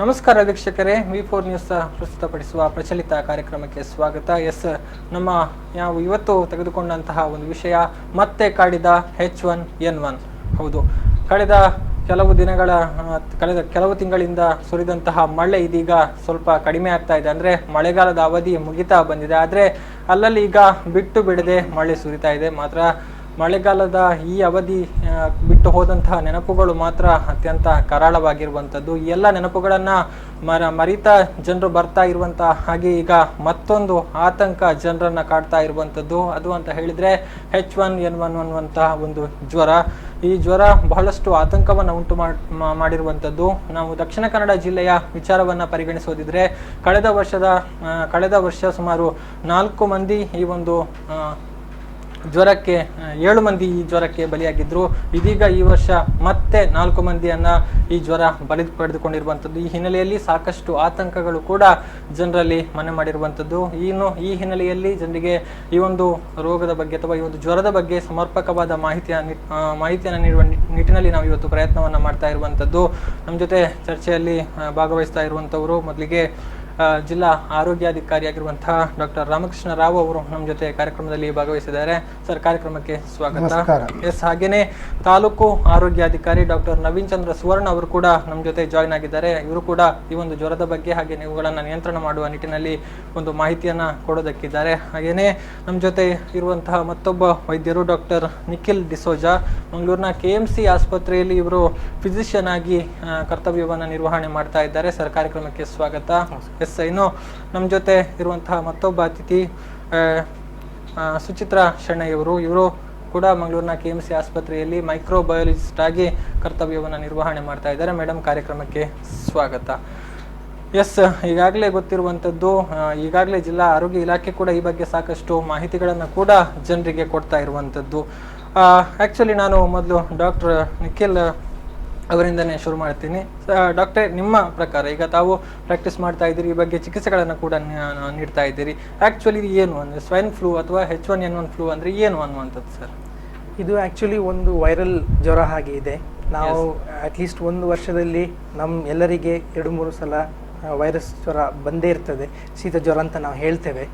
ನಮಸ್ಕಾರ ವೀಕ್ಷಕರೇ, ವಿ4 ನ್ಯೂಸ್ ಪ್ರಸ್ತುತಪಡಿಸುವ ಪ್ರಚಲಿತ ಕಾರ್ಯಕ್ರಮಕ್ಕೆ ಸ್ವಾಗತ. ನಾವು ಇವತ್ತು ತೆಗೆದುಕೊಂಡಂತಹ ಒಂದು ವಿಷಯ ಮತ್ತೆ ಕಾಡಿದ H1N1. ಹೌದು, ಕಳೆದ ಕೆಲವು ತಿಂಗಳಿಂದ ಸುರಿದಂತಹ ಮಳೆ ಇದೀಗ ಸ್ವಲ್ಪ ಕಡಿಮೆ ಆಗ್ತಾ ಇದೆ. ಅಂದ್ರೆ ಮಳೆಗಾಲದ ಅವಧಿ ಮುಗಿತಾ ಬಂದಿದೆ. ಆದ್ರೆ ಅಲ್ಲಲ್ಲಿ ಈಗ ಬಿಟ್ಟು ಬಿಡದೆ ಮಳೆ ಸುರಿತಾ ಇದೆ. ಮಾತ್ರ ಮಳೆಗಾಲದ ಈ ಅವಧಿ ಬಿಟ್ಟು ಹೋದಂತಹ ನೆನಪುಗಳು ಮಾತ್ರ ಅತ್ಯಂತ ಕರಾಳವಾಗಿರುವಂಥದ್ದು. ಈ ಎಲ್ಲ ನೆನಪುಗಳನ್ನ ಮರಿತಾ ಜನರು ಬರ್ತಾ ಇರುವಂತಹ ಹಾಗೆ ಈಗ ಮತ್ತೊಂದು ಆತಂಕ ಜನರನ್ನ ಕಾಡ್ತಾ ಇರುವಂಥದ್ದು. ಅದು ಅಂತ ಹೇಳಿದ್ರೆ H1N1 ಅನ್ನುವಂತಹ ಒಂದು ಜ್ವರ. ಈ ಜ್ವರ ಬಹಳಷ್ಟು ಆತಂಕವನ್ನು ಉಂಟು ಮಾಡಿರುವಂಥದ್ದು. ನಾವು ದಕ್ಷಿಣ ಕನ್ನಡ ಜಿಲ್ಲೆಯ ವಿಚಾರವನ್ನ ಪರಿಗಣಿಸೋದಿದ್ರೆ ಕಳೆದ ವರ್ಷ ಸುಮಾರು 4 ಮಂದಿ ಈ ಒಂದು ಜ್ವರಕ್ಕೆ 7 ಮಂದಿ ಈ ಜ್ವರಕ್ಕೆ ಬಲಿಯಾಗಿದ್ರು. ಇದೀಗ ಈ ವರ್ಷ ಮತ್ತೆ 4 ಮಂದಿಯನ್ನ ಈ ಜ್ವರ ಪಡೆದುಕೊಂಡಿರುವಂಥದ್ದು. ಈ ಹಿನ್ನೆಲೆಯಲ್ಲಿ ಸಾಕಷ್ಟು ಆತಂಕಗಳು ಕೂಡ ಜನರಲ್ಲಿ ಮನೆ ಮಾಡಿರುವಂಥದ್ದು. ಈ ಹಿನ್ನೆಲೆಯಲ್ಲಿ ಜನರಿಗೆ ಈ ಒಂದು ರೋಗದ ಬಗ್ಗೆ ಅಥವಾ ಈ ಒಂದು ಜ್ವರದ ಬಗ್ಗೆ ಸಮರ್ಪಕವಾದ ಮಾಹಿತಿಯನ್ನು ನೀಡುವ ನಿಟ್ಟಿನಲ್ಲಿ ನಾವು ಇವತ್ತು ಪ್ರಯತ್ನವನ್ನ ಮಾಡ್ತಾ ಇರುವಂಥದ್ದು. ನಮ್ಮ ಜೊತೆ ಚರ್ಚೆಯಲ್ಲಿ ಭಾಗವಹಿಸ್ತಾ ಇರುವಂತವರು ಮೊದಲಿಗೆ ಜಿಲ್ಲಾ ಆರೋಗ್ಯಾಧಿಕಾರಿಯಾಗಿರುವಂತಹ ಡಾಕ್ಟರ್ ರಾಮಕೃಷ್ಣ ರಾವ್ ಅವರು ನಮ್ಮ ಜೊತೆ ಕಾರ್ಯಕ್ರಮದಲ್ಲಿ ಭಾಗವಹಿಸಿದ್ದಾರೆ. ಸರ್, ಕಾರ್ಯಕ್ರಮಕ್ಕೆ ಸ್ವಾಗತ. ಹಾಗೇನೆ ತಾಲೂಕು ಆರೋಗ್ಯಾಧಿಕಾರಿ ಡಾಕ್ಟರ್ ನವೀನ್ ಚಂದ್ರ ಸುವರ್ಣ ಅವರು ಕೂಡ ನಮ್ಮ ಜೊತೆ ಜಾಯಿನ್ ಆಗಿದ್ದಾರೆ. ಇವರು ಕೂಡ ಈ ಒಂದು ಜ್ವರದ ಬಗ್ಗೆ ಹಾಗೆ ಇವುಗಳನ್ನ ನಿಯಂತ್ರಣ ಮಾಡುವ ನಿಟ್ಟಿನಲ್ಲಿ ಒಂದು ಮಾಹಿತಿಯನ್ನ ಕೊಡೋದಕ್ಕಿದ್ದಾರೆ. ಹಾಗೇನೆ ನಮ್ಮ ಜೊತೆ ಇರುವಂತಹ ಮತ್ತೊಬ್ಬ ವೈದ್ಯರು ಡಾಕ್ಟರ್ ನಿಖಿಲ್ ಡಿಸೋಜಾ, ಮಂಗಳೂರಿನ KMC ಆಸ್ಪತ್ರೆಯಲ್ಲಿ ಇವರು ಫಿಸಿಷಿಯನ್ ಆಗಿ ಕರ್ತವ್ಯವನ್ನ ನಿರ್ವಹಣೆ ಮಾಡ್ತಾ ಇದ್ದಾರೆ. ಸರ್, ಕಾರ್ಯಕ್ರಮಕ್ಕೆ ಸ್ವಾಗತ. ಇನ್ನು ನಮ್ಮ ಜೊತೆ ಇರುವಂತಹ ಮತ್ತೊಬ್ಬ ಅತಿಥಿ ಸುಚಿತ್ರಾ ಶೆಣೈಯವರು. ಇವರು ಕೂಡ ಮಂಗಳೂರಿನ KMC ಆಸ್ಪತ್ರೆಯಲ್ಲಿ ಮೈಕ್ರೋಬಯಾಲಜಿಸ್ಟ್ ಆಗಿ ಕರ್ತವ್ಯವನ್ನು ನಿರ್ವಹಣೆ ಮಾಡ್ತಾ ಇದ್ದಾರೆ. ಮೇಡಮ್, ಕಾರ್ಯಕ್ರಮಕ್ಕೆ ಸ್ವಾಗತ. ಈಗಾಗಲೇ ಗೊತ್ತಿರುವಂಥದ್ದು, ಈಗಾಗಲೇ ಜಿಲ್ಲಾ ಆರೋಗ್ಯ ಇಲಾಖೆ ಕೂಡ ಈ ಬಗ್ಗೆ ಸಾಕಷ್ಟು ಮಾಹಿತಿಗಳನ್ನು ಕೂಡ ಜನರಿಗೆ ಕೊಡ್ತಾ ಇರುವಂಥದ್ದು. ಆಕ್ಚುಲಿ ನಾನು ಮೊದಲು ಡಾಕ್ಟರ್ ನಿಖಿಲ್ ಅವರಿಂದನೇ ಶುರು ಮಾಡ್ತೀನಿ. ಡಾಕ್ಟರ್, ನಿಮ್ಮ ಪ್ರಕಾರ ಈಗ ತಾವು ಪ್ರಾಕ್ಟೀಸ್ ಮಾಡ್ತಾ ಇದ್ದೀರಿ, ಈ ಬಗ್ಗೆ ಚಿಕಿತ್ಸೆಗಳನ್ನು ಕೂಡ ನೀಡ್ತಾ ಇದ್ದೀರಿ. ಆಕ್ಚುಲಿ ಏನು ಅಂದರೆ ಸ್ವೈನ್ ಫ್ಲೂ ಅಥವಾ H1N1 ಫ್ಲೂ ಅಂದರೆ ಏನು ಅನ್ನುವಂಥದ್ದು ಸರ್? ಇದು ಆ್ಯಕ್ಚುಲಿ ಒಂದು ವೈರಲ್ ಜ್ವರ ಹಾಗೆ ಇದೆ. ನಾವು ಅಟ್ಲೀಸ್ಟ್ ಒಂದು ವರ್ಷದಲ್ಲಿ ಎಲ್ಲರಿಗೆ 2-3 ಸಲ ವೈರಸ್ ಜ್ವರ ಬಂದೇ ಇರ್ತದೆ. ಶೀತ ಜ್ವರ ಅಂತ ನಾವು ಹೇಳ್ತೇವೆ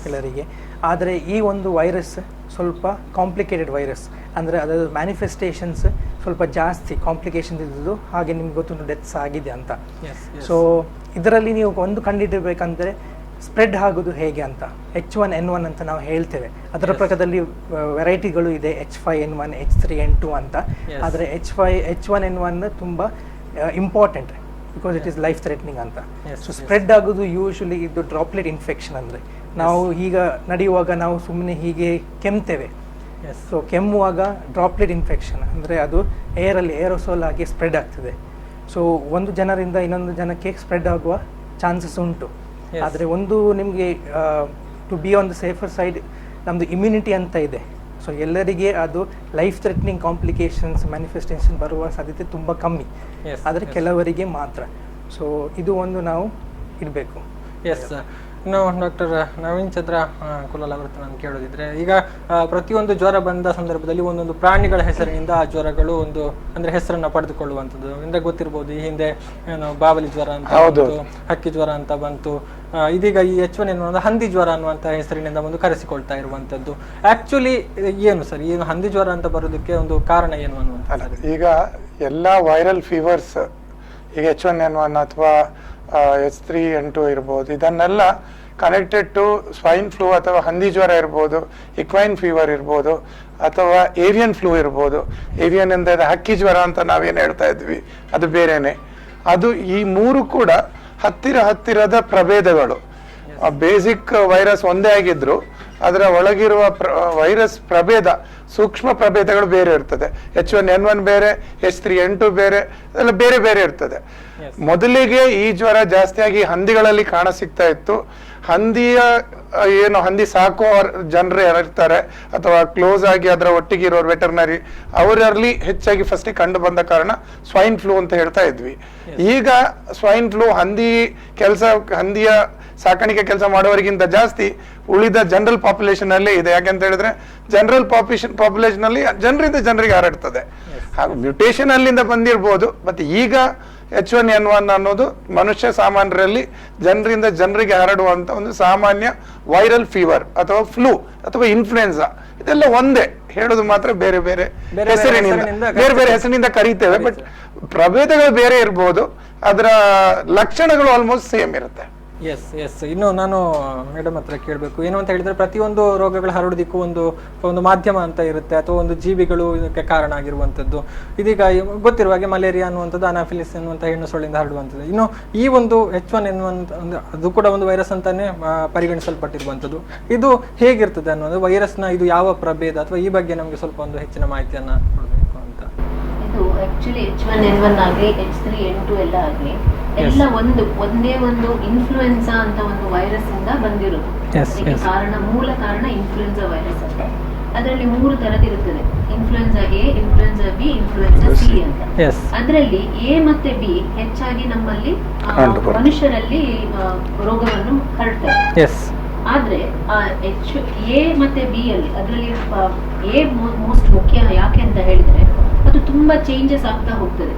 ಎಲ್ಲರಿಗೆ. ಆದರೆ ಈ ಒಂದು ವೈರಸ್ ಸ್ವಲ್ಪ ಕಾಂಪ್ಲಿಕೇಟೆಡ್ ವೈರಸ್. ಅಂದರೆ ಅದರ ಮ್ಯಾನಿಫೆಸ್ಟೇಷನ್ಸ್ ಸ್ವಲ್ಪ ಜಾಸ್ತಿ ಕಾಂಪ್ಲಿಕೇಶನ್ಸ್ ಇದ್ದು, ಹಾಗೆ ನಿಮ್ಗೆ ಗೊತ್ತುಂಟು ಡೆತ್ಸ್ ಆಗಿದೆ ಅಂತ. ಸೊ ಇದರಲ್ಲಿ ನೀವು ಒಂದು ಕಂಡುಹಿಡಬೇಕಂದ್ರೆ ಸ್ಪ್ರೆಡ್ ಆಗೋದು ಹೇಗೆ ಅಂತ. H1N1 ಅಂತ ನಾವು ಹೇಳ್ತೇವೆ. ಅದರ ಪ್ರಕಾರದಲ್ಲಿ ವೆರೈಟಿಗಳು ಇದೆ, H5N1, H3N2 ಅಂತ. ಆದರೆ H1N1 ತುಂಬ important because it is life threatening ಅಂತ. ಸೊ ಸ್ಪ್ರೆಡ್ ಆಗೋದು ಯೂಶಲಿ ಇದು ಡ್ರಾಪ್ಲೆಟ್ ಇನ್ಫೆಕ್ಷನ್. ಅಂದರೆ ನಾವು ಈಗ ನಡೆಯುವಾಗ ನಾವು ಸುಮ್ಮನೆ ಹೀಗೆ ಕೆಮ್ತೇವೆ. ಸೊ ಕೆಮ್ಮುವಾಗ ಡ್ರಾಪ್ಲೆಟ್ ಇನ್ಫೆಕ್ಷನ್ ಅಂದರೆ ಅದು ಏರಲ್ಲಿ ಏರೋಸೋಲ್ ಆಗಿ ಸ್ಪ್ರೆಡ್ ಆಗ್ತದೆ. ಸೊ ಒಂದು ಜನರಿಂದ ಇನ್ನೊಂದು ಜನಕ್ಕೆ ಸ್ಪ್ರೆಡ್ ಆಗುವ ಚಾನ್ಸಸ್ ಉಂಟು. ಆದರೆ ಒಂದು ನಿಮಗೆ to be on the safer side ನಮ್ಮದು ಇಮ್ಯುನಿಟಿ ಅಂತ ಇದೆ. ಸೊ ಎಲ್ಲರಿಗೆ ಅದು ಲೈಫ್ ಥ್ರೆಟ್ನಿಂಗ್ ಕಾಂಪ್ಲಿಕೇಶನ್ಸ್ ಮ್ಯಾನಿಫೆಸ್ಟೇಷನ್ ಬರುವ ಸಾಧ್ಯತೆ ತುಂಬ ಕಮ್ಮಿ, ಆದರೆ ಕೆಲವರಿಗೆ ಮಾತ್ರ. ಸೊ ಇದು ಒಂದು ನಾವು ಇಡಬೇಕು. ಇನ್ನು ಡಾಕ್ಟರ್ ನವೀನ್ ಚಂದ್ರ ಕುಲಾಲ್ ಅವರ ನಾನು ಕೇಳೋದಿದ್ರೆ, ಈಗ ಪ್ರತಿಯೊಂದು ಜ್ವರ ಬಂದ ಸಂದರ್ಭದಲ್ಲಿ ಒಂದೊಂದು ಪ್ರಾಣಿಗಳ ಹೆಸರಿನಿಂದ ಆ ಜ್ವರಗಳು ಒಂದು ಅಂದ್ರೆ ಹೆಸರನ್ನ ಪಡೆದುಕೊಳ್ಳುವಂಥದ್ದು. ಅಂದ್ರೆ ಗೊತ್ತಿರ್ಬೋದು, ಈ ಹಿಂದೆ ಏನು ಬಾವಲಿ ಜ್ವರ ಅಂತ ಬಂತು, ಹಕ್ಕಿ ಜ್ವರ ಅಂತ ಬಂತು. ಇದೀಗ ಈ H1N1 ಹಂದಿ ಜ್ವರ ಅನ್ನುವಂಥ ಹೆಸರಿನಿಂದ ಒಂದು ಕರೆಸಿಕೊಳ್ತಾ ಇರುವಂಥದ್ದು. ಆಕ್ಚುಲಿ ಏನು ಸರ್, ಏನು ಹಂದಿ ಜ್ವರ ಅಂತ ಬರೋದಕ್ಕೆ ಒಂದು ಕಾರಣ ಏನು ಅನ್ನುವಂಥ? ಈಗ ಎಲ್ಲ ವೈರಲ್ ಫೀವರ್ಸ್, ಈಗ H1N1 ಅಥವಾ H3N2 ಇರ್ಬೋದು, ಇದನ್ನೆಲ್ಲ ಕನೆಕ್ಟೆಡ್ ಟು ಸ್ವೈನ್ ಫ್ಲೂ ಅಥವಾ ಹಂದಿ ಜ್ವರ ಇರ್ಬೋದು, ಇಕ್ವೈನ್ ಫೀವರ್ ಇರ್ಬೋದು, ಅಥವಾ ಏವಿಯನ್ ಫ್ಲೂ ಇರ್ಬೋದು. ಏವಿಯನ್ ಅಂದರೆ ಹಕ್ಕಿ ಜ್ವರ ಅಂತ ನಾವೇನು ಹೇಳ್ತಾ ಇದ್ವಿ, ಅದು ಬೇರೆನೆ. ಅದು ಈ 3 ಕೂಡ ಹತ್ತಿರದ ಪ್ರಭೇದಗಳು. ಬೇಸಿಕ್ ವೈರಸ್ ಒಂದೇ ಆಗಿದ್ರು ಅದರ ಒಳಗಿರುವ ವೈರಸ್ ಪ್ರಭೇದ, ಸೂಕ್ಷ್ಮ ಪ್ರಭೇದಗಳು ಬೇರೆ ಇರ್ತದೆ. H1N1 ಬೇರೆ, H3N2 ಬೇರೆ, ಅದೆಲ್ಲ ಬೇರೆ ಬೇರೆ ಇರ್ತದೆ. ಮೊದಲಿಗೆ ಈ ಜ್ವರ ಜಾಸ್ತಿಯಾಗಿ ಹಂದಿಗಳಲ್ಲಿ ಕಾಣ ಸಿಗ್ತಾ ಇತ್ತು. ಹಂದಿ ಸಾಕೋ ಜನರು ಇರ್ತಾರೆ ಅಥವಾ ಕ್ಲೋಸ್ ಆಗಿ ಅದರ ಒಟ್ಟಿಗೆ ಇರೋರು ವೆಟರ್ನರಿ, ಅವರಲ್ಲಿ ಹೆಚ್ಚಾಗಿ ಫಸ್ಟ್ ಕಂಡು ಬಂದ ಕಾರಣ ಸ್ವೈನ್ ಫ್ಲೂ ಅಂತ ಹೇಳ್ತಾ ಇದ್ವಿ. ಈಗ ಸ್ವೈನ್ ಫ್ಲೂ ಹಂದಿಯ ಸಾಕಾಣಿಕೆ ಕೆಲಸ ಮಾಡೋರಿಗಿಂತ ಜಾಸ್ತಿ ಉಳಿದ ಜನರಲ್ ಪಾಪ್ಯುಲೇಷನ್ ಅಲ್ಲೇ ಇದೆ. ಯಾಕಂತ ಹೇಳಿದ್ರೆ ಜನರಲ್ ಪಾಪ್ಯುಲೇಷನ್ ಅಲ್ಲಿ ಜನರಿಂದ ಜನರಿಗೆ ಹರಡ್ತದೆ. ಹಾಗೂ ಮ್ಯೂಟೇಷನ್ ಅಲ್ಲಿಂದ ಬಂದಿರ್ಬೋದು. ಮತ್ತೆ ಈಗ H1N1 ಅನ್ನೋದು ಮನುಷ್ಯ ಸಾಮಾನ್ಯರಲ್ಲಿ ಜನರಿಂದ ಜನರಿಗೆ ಹರಡುವಂತ ಒಂದು ಸಾಮಾನ್ಯ ವೈರಲ್ ಫೀವರ್ ಅಥವಾ ಫ್ಲೂ ಅಥವಾ ಇನ್ಫ್ಲುಯೆನ್ಸಾ. ಇದೆಲ್ಲ ಒಂದೇ, ಹೇಳೋದು ಮಾತ್ರ ಬೇರೆ ಬೇರೆ ಹೆಸರಿನಿಂದ ಕರೀತೇವೆ. ಬಟ್ ಪ್ರಭೇದಗಳು ಬೇರೆ ಇರ್ಬೋದು, ಅದರ ಲಕ್ಷಣಗಳು ಆಲ್ಮೋಸ್ಟ್ ಸೇಮ್ ಇರುತ್ತೆ. ಎಸ್ ಎಸ್ ಇನ್ನು ನಾನು ಮೇಡಮ್ ಹತ್ರ ಕೇಳಬೇಕು ಏನು ಅಂತ ಹೇಳಿದ್ರೆ, ಪ್ರತಿಯೊಂದು ರೋಗಗಳು ಹರಡೋದಕ್ಕೂ ಒಂದು ಮಾಧ್ಯಮ ಅಂತ ಇರುತ್ತೆ, ಅಥವಾ ಒಂದು ಜೀವಿಗಳು ಇದಕ್ಕೆ ಕಾರಣ ಆಗಿರುವಂಥದ್ದು. ಇದೀಗ ಗೊತ್ತಿರುವ ಹಾಗೆ ಮಲೇರಿಯಾ ಅನ್ನುವಂಥದ್ದು ಅನಾಫಿಲಿಸ್ ಅನ್ನುವಂಥ ಹೆಣ್ಣು ಸೊಳ್ಳೆಯಿಂದ ಹರಡುವಂಥದ್ದು. ಇನ್ನು ಈ ಒಂದು H1N1 ಅದು ಕೂಡ ಒಂದು ವೈರಸ್ ಅಂತಾನೆ ಪರಿಗಣಿಸಲ್ಪಟ್ಟಿರುವಂಥದ್ದು. ಇದು ಹೇಗಿರ್ತದೆ ಅನ್ನೋದು, ವೈರಸ್ನ ಇದು ಯಾವ ಪ್ರಭೇದ, ಅಥವಾ ಈ ಬಗ್ಗೆ ನಮಗೆ ಸ್ವಲ್ಪ ಒಂದು ಹೆಚ್ಚಿನ ಮಾಹಿತಿಯನ್ನ ಕೊಡಬೇಕು ಅಂತ. ಇದು ಆಕ್ಚುಲಿ H1N1 ಆಗಲಿ H3N2 ಎಲ್ಲ ಆಗಲಿ ಎಲ್ಲ ಒಂದೇ ಒಂದು ಇನ್ಫ್ಲುಯೆನ್ಸಾ ಅಂತ ಒಂದು ವೈರಸ್ ಇಂದ ಬಂದಿರೋದು. ಮೂಲ ಕಾರಣ ಇನ್ಫ್ಲುಯೆನ್ಸಾ ವೈರಸ್ ಅಂತ. ಅದರಲ್ಲಿ 3 ತರದಿರುತ್ತದೆ, influenza A, influenza B, influenza C ಅಂತ. ಅದರಲ್ಲಿ ಎ ಮತ್ತೆ ಬಿ ಹೆಚ್ಚಾಗಿ ನಮ್ಮಲ್ಲಿ ಮನುಷ್ಯರಲ್ಲಿ ರೋಗವನ್ನು ಹರಡ್ತವೆ. ಆದ್ರೆ ಎ ಮತ್ತೆ ಬಿ ಅಲ್ಲಿ ಅದರಲ್ಲಿ ಎ ಮೋಸ್ಟ್ ಮುಖ್ಯ. ಯಾಕೆ ಅಂತ ಹೇಳಿದ್ರೆ ಅದು ತುಂಬಾ ಚೇಂಜಸ್ ಆಗ್ತಾ ಹೋಗ್ತದೆ.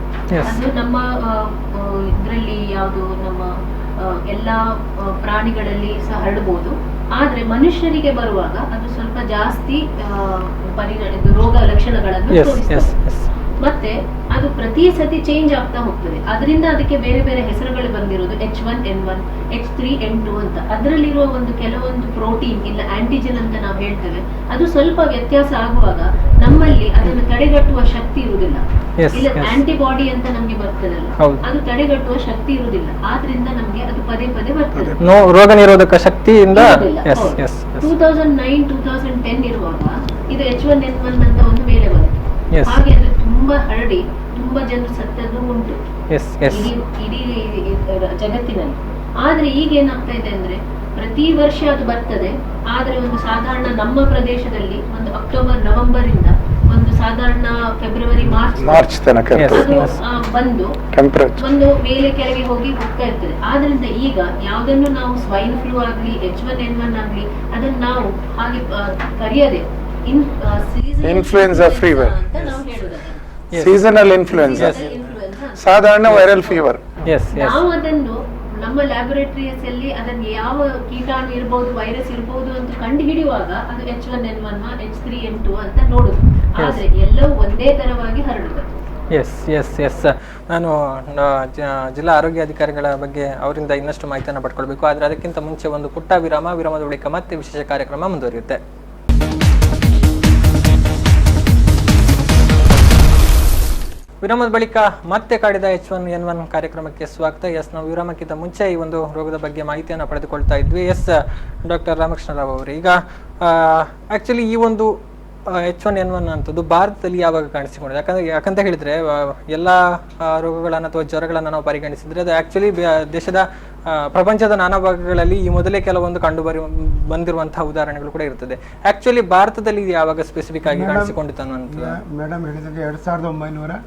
ಅದು ನಮ್ಮ ಇದರಲ್ಲಿ ಯಾವುದು ನಮ್ಮ ಎಲ್ಲಾ ಪ್ರಾಣಿಗಳಲ್ಲಿ ಸಹ ಹರಡಬಹುದು. ಆದ್ರೆ ಮನುಷ್ಯರಿಗೆ ಬರುವಾಗ ಅದು ಸ್ವಲ್ಪ ಜಾಸ್ತಿ ರೋಗ ಲಕ್ಷಣಗಳನ್ನು ತೋರಿಸ್ತದೆ. ಮತ್ತೆ ಅದು ಪ್ರತಿ ಸತಿ ಚೇಂಜ್ ಆಗ್ತಾ ಹೋಗ್ತದೆ. ಅದರಿಂದ ಅದಕ್ಕೆ ಬೇರೆ ಬೇರೆ ಹೆಸರುಗಳು ಬಂದಿರೋದು H1N1, H3N2 ಅಂತ. ಅದರಲ್ಲಿರುವ ಕೆಲವೊಂದು ಪ್ರೋಟೀನ್ ಇಲ್ಲ ಆಂಟಿಜೆನ್ ಅಂತ ನಾವು ಹೇಳ್ತೇವೆ, ಅದು ಸ್ವಲ್ಪ ವ್ಯತ್ಯಾಸ ಆಗುವಾಗ ನಮ್ಮಲ್ಲಿ ಅದನ್ನು ತಡೆಗಟ್ಟುವ ಶಕ್ತಿ ಇರುವುದಿಲ್ಲ. ಇಲ್ಲ ಆಂಟಿಬಾಡಿ ಅಂತ ನಮ್ಗೆ ಬರ್ತದಲ್ಲ, ಅದು ತಡೆಗಟ್ಟುವ ಶಕ್ತಿ ಇರುವುದಿಲ್ಲ. ಆದ್ರಿಂದ ನಮ್ಗೆ ಅದು ಪದೇ ಪದೇ ಬರ್ತದೆ, ರೋಗ ನಿರೋಧಕ ಶಕ್ತಿಯಿಂದ. 2009, 2010 ಇರುವಾಗ ಇದು H1N1 ಅಂತ ಒಂದು ಮೇಲೆ ಬಂತು. ಹಾಗೆ ಅದು ತುಂಬಾ ಹರಡಿ ತುಂಬಾ ಜನರು ಸತ್ತದ್ದು ಉಂಟು ಇಡೀ ಜಗತ್ತಿನಲ್ಲಿ. ಆದ್ರೆ ಈಗ ಏನಾಗ್ತಾ ಇದೆ ಅಂದ್ರೆ ಪ್ರತಿ ವರ್ಷ ಅದು ಬರ್ತದೆ. ಆದ್ರೆ ಒಂದು ಸಾಧಾರಣ ನಮ್ಮ ಪ್ರದೇಶದಲ್ಲಿ ಒಂದು ಅಕ್ಟೋಬರ್, ನವೆಂಬರ್ ಇಂದ ಒಂದು ಸಾಧಾರಣ ಫೆಬ್ರವರಿ, ಮಾರ್ಚ್ ತನಕ ಅದು ಬಂದು ಒಂದು ಮೇಲೆ ಕೆಳಗೆ ಹೋಗ್ತಾ ಇರ್ತದೆ. ಆದ್ರಿಂದ ಈಗ ಯಾವ್ದನ್ನು ನಾವು ಸ್ವೈನ್ ಫ್ಲೂ ಆಗ್ಲಿ H1N1 ಆಗ್ಲಿ ಅದನ್ನು ನಾವು ಹಾಗೆ ಕರೆಯದೆ ಇನ್ಫ್ಲುಯೆನ್ಸಾ ಫೀವರ್, ಸೀಸನಲ್ ಇನ್ಫ್ಲುಯೆನ್ಸಾ, ಸಾಧಾರಣ ವೈರಲ್ ಫೀವರ್. ನಾವು ಅದನ್ನು ನಮ್ಮ ಲ್ಯಾಬೊರೇಟರೀಸ್ ಅಲ್ಲಿ ಅದನ್ನು ಯಾವ ಕೀಟಾಣು ಇರಬಹುದು, ವೈರಸ್ ಇರಬಹುದು ಅಂತ ಕಂಡು ಹಿಡಿಯುವಾಗ ಅದು H1N1, H3N2 ಅಂತ ನೋಡುದು. ಆದ್ರೆ ಎಲ್ಲವೂ ಒಂದೇ ತರವಾಗಿ ಹರಡುದು. ಎಸ್ ನಾನು ಜಿಲ್ಲಾ ಆರೋಗ್ಯಾಧಿಕಾರಿಗಳ ಬಗ್ಗೆ ಅವರಿಂದ ಇನ್ನಷ್ಟು ಮಾಹಿತಿಯನ್ನು ಪಡ್ಕೊಳ್ಬೇಕು. ಆದ್ರೆ ಅದಕ್ಕಿಂತ ಮುಂಚೆ ಒಂದು ಪುಟ್ಟ ವಿರಾಮದ ಬಳಿಕ ಮತ್ತೆ ವಿಶೇಷ ಕಾರ್ಯಕ್ರಮ ಮುಂದುವರಿಯುತ್ತೆ. ವಿರಾಮದ ಬಳಿಕ ಮತ್ತೆ ಕಾಡಿದ H1N1 ಕಾರ್ಯಕ್ರಮಕ್ಕೆ ಸ್ವಾಗತ. ನಾವು ವಿರಾಮಕ್ಕಿಂತ ಮುಂಚೆ ಈ ಒಂದು ರೋಗದ ಬಗ್ಗೆ ಮಾಹಿತಿಯನ್ನು ಪಡೆದುಕೊಳ್ತಾ ಇದ್ವಿ. ಡಾಕ್ಟರ್ ರಾಮಕೃಷ್ಣ ರಾವ್ ಅವರು, ಈಗ ಆಕ್ಚುಲಿ ಈ ಒಂದು H1N1 ಅಂತದ್ದು ಭಾರತದಲ್ಲಿ ಯಾವಾಗ ಕಾಣಿಸಿಕೊಂಡಿದೆ? ಯಾಕಂತ ಹೇಳಿದ್ರೆ ಎಲ್ಲಾ ರೋಗಗಳನ್ನ ಅಥವಾ ಜ್ವರಗಳನ್ನ ನಾವು ಪರಿಗಣಿಸಿದ್ರೆ ಅದು ಆಕ್ಚುಲಿ ದೇಶದ ಪ್ರಪಂಚದ ನಾನಾ ಭಾಗಗಳಲ್ಲಿ ಈ ಮೊದಲೇ ಕೆಲವೊಂದು ಬಂದಿರುವಂತಹ ಉದಾಹರಣೆಗಳು ಕೂಡ ಇರ್ತದೆ. ಆಕ್ಚುಲಿ ಭಾರತದಲ್ಲಿ ಯಾವಾಗ ಸ್ಪೆಸಿಫಿಕ್ ಆಗಿ ಕಾಣಿಸಿಕೊಂಡಿತ್ತು ಅನ್ನುವಂಥದ್ದು ಮೇಡಮ್ ಹೇಳಿದಾಗ 1909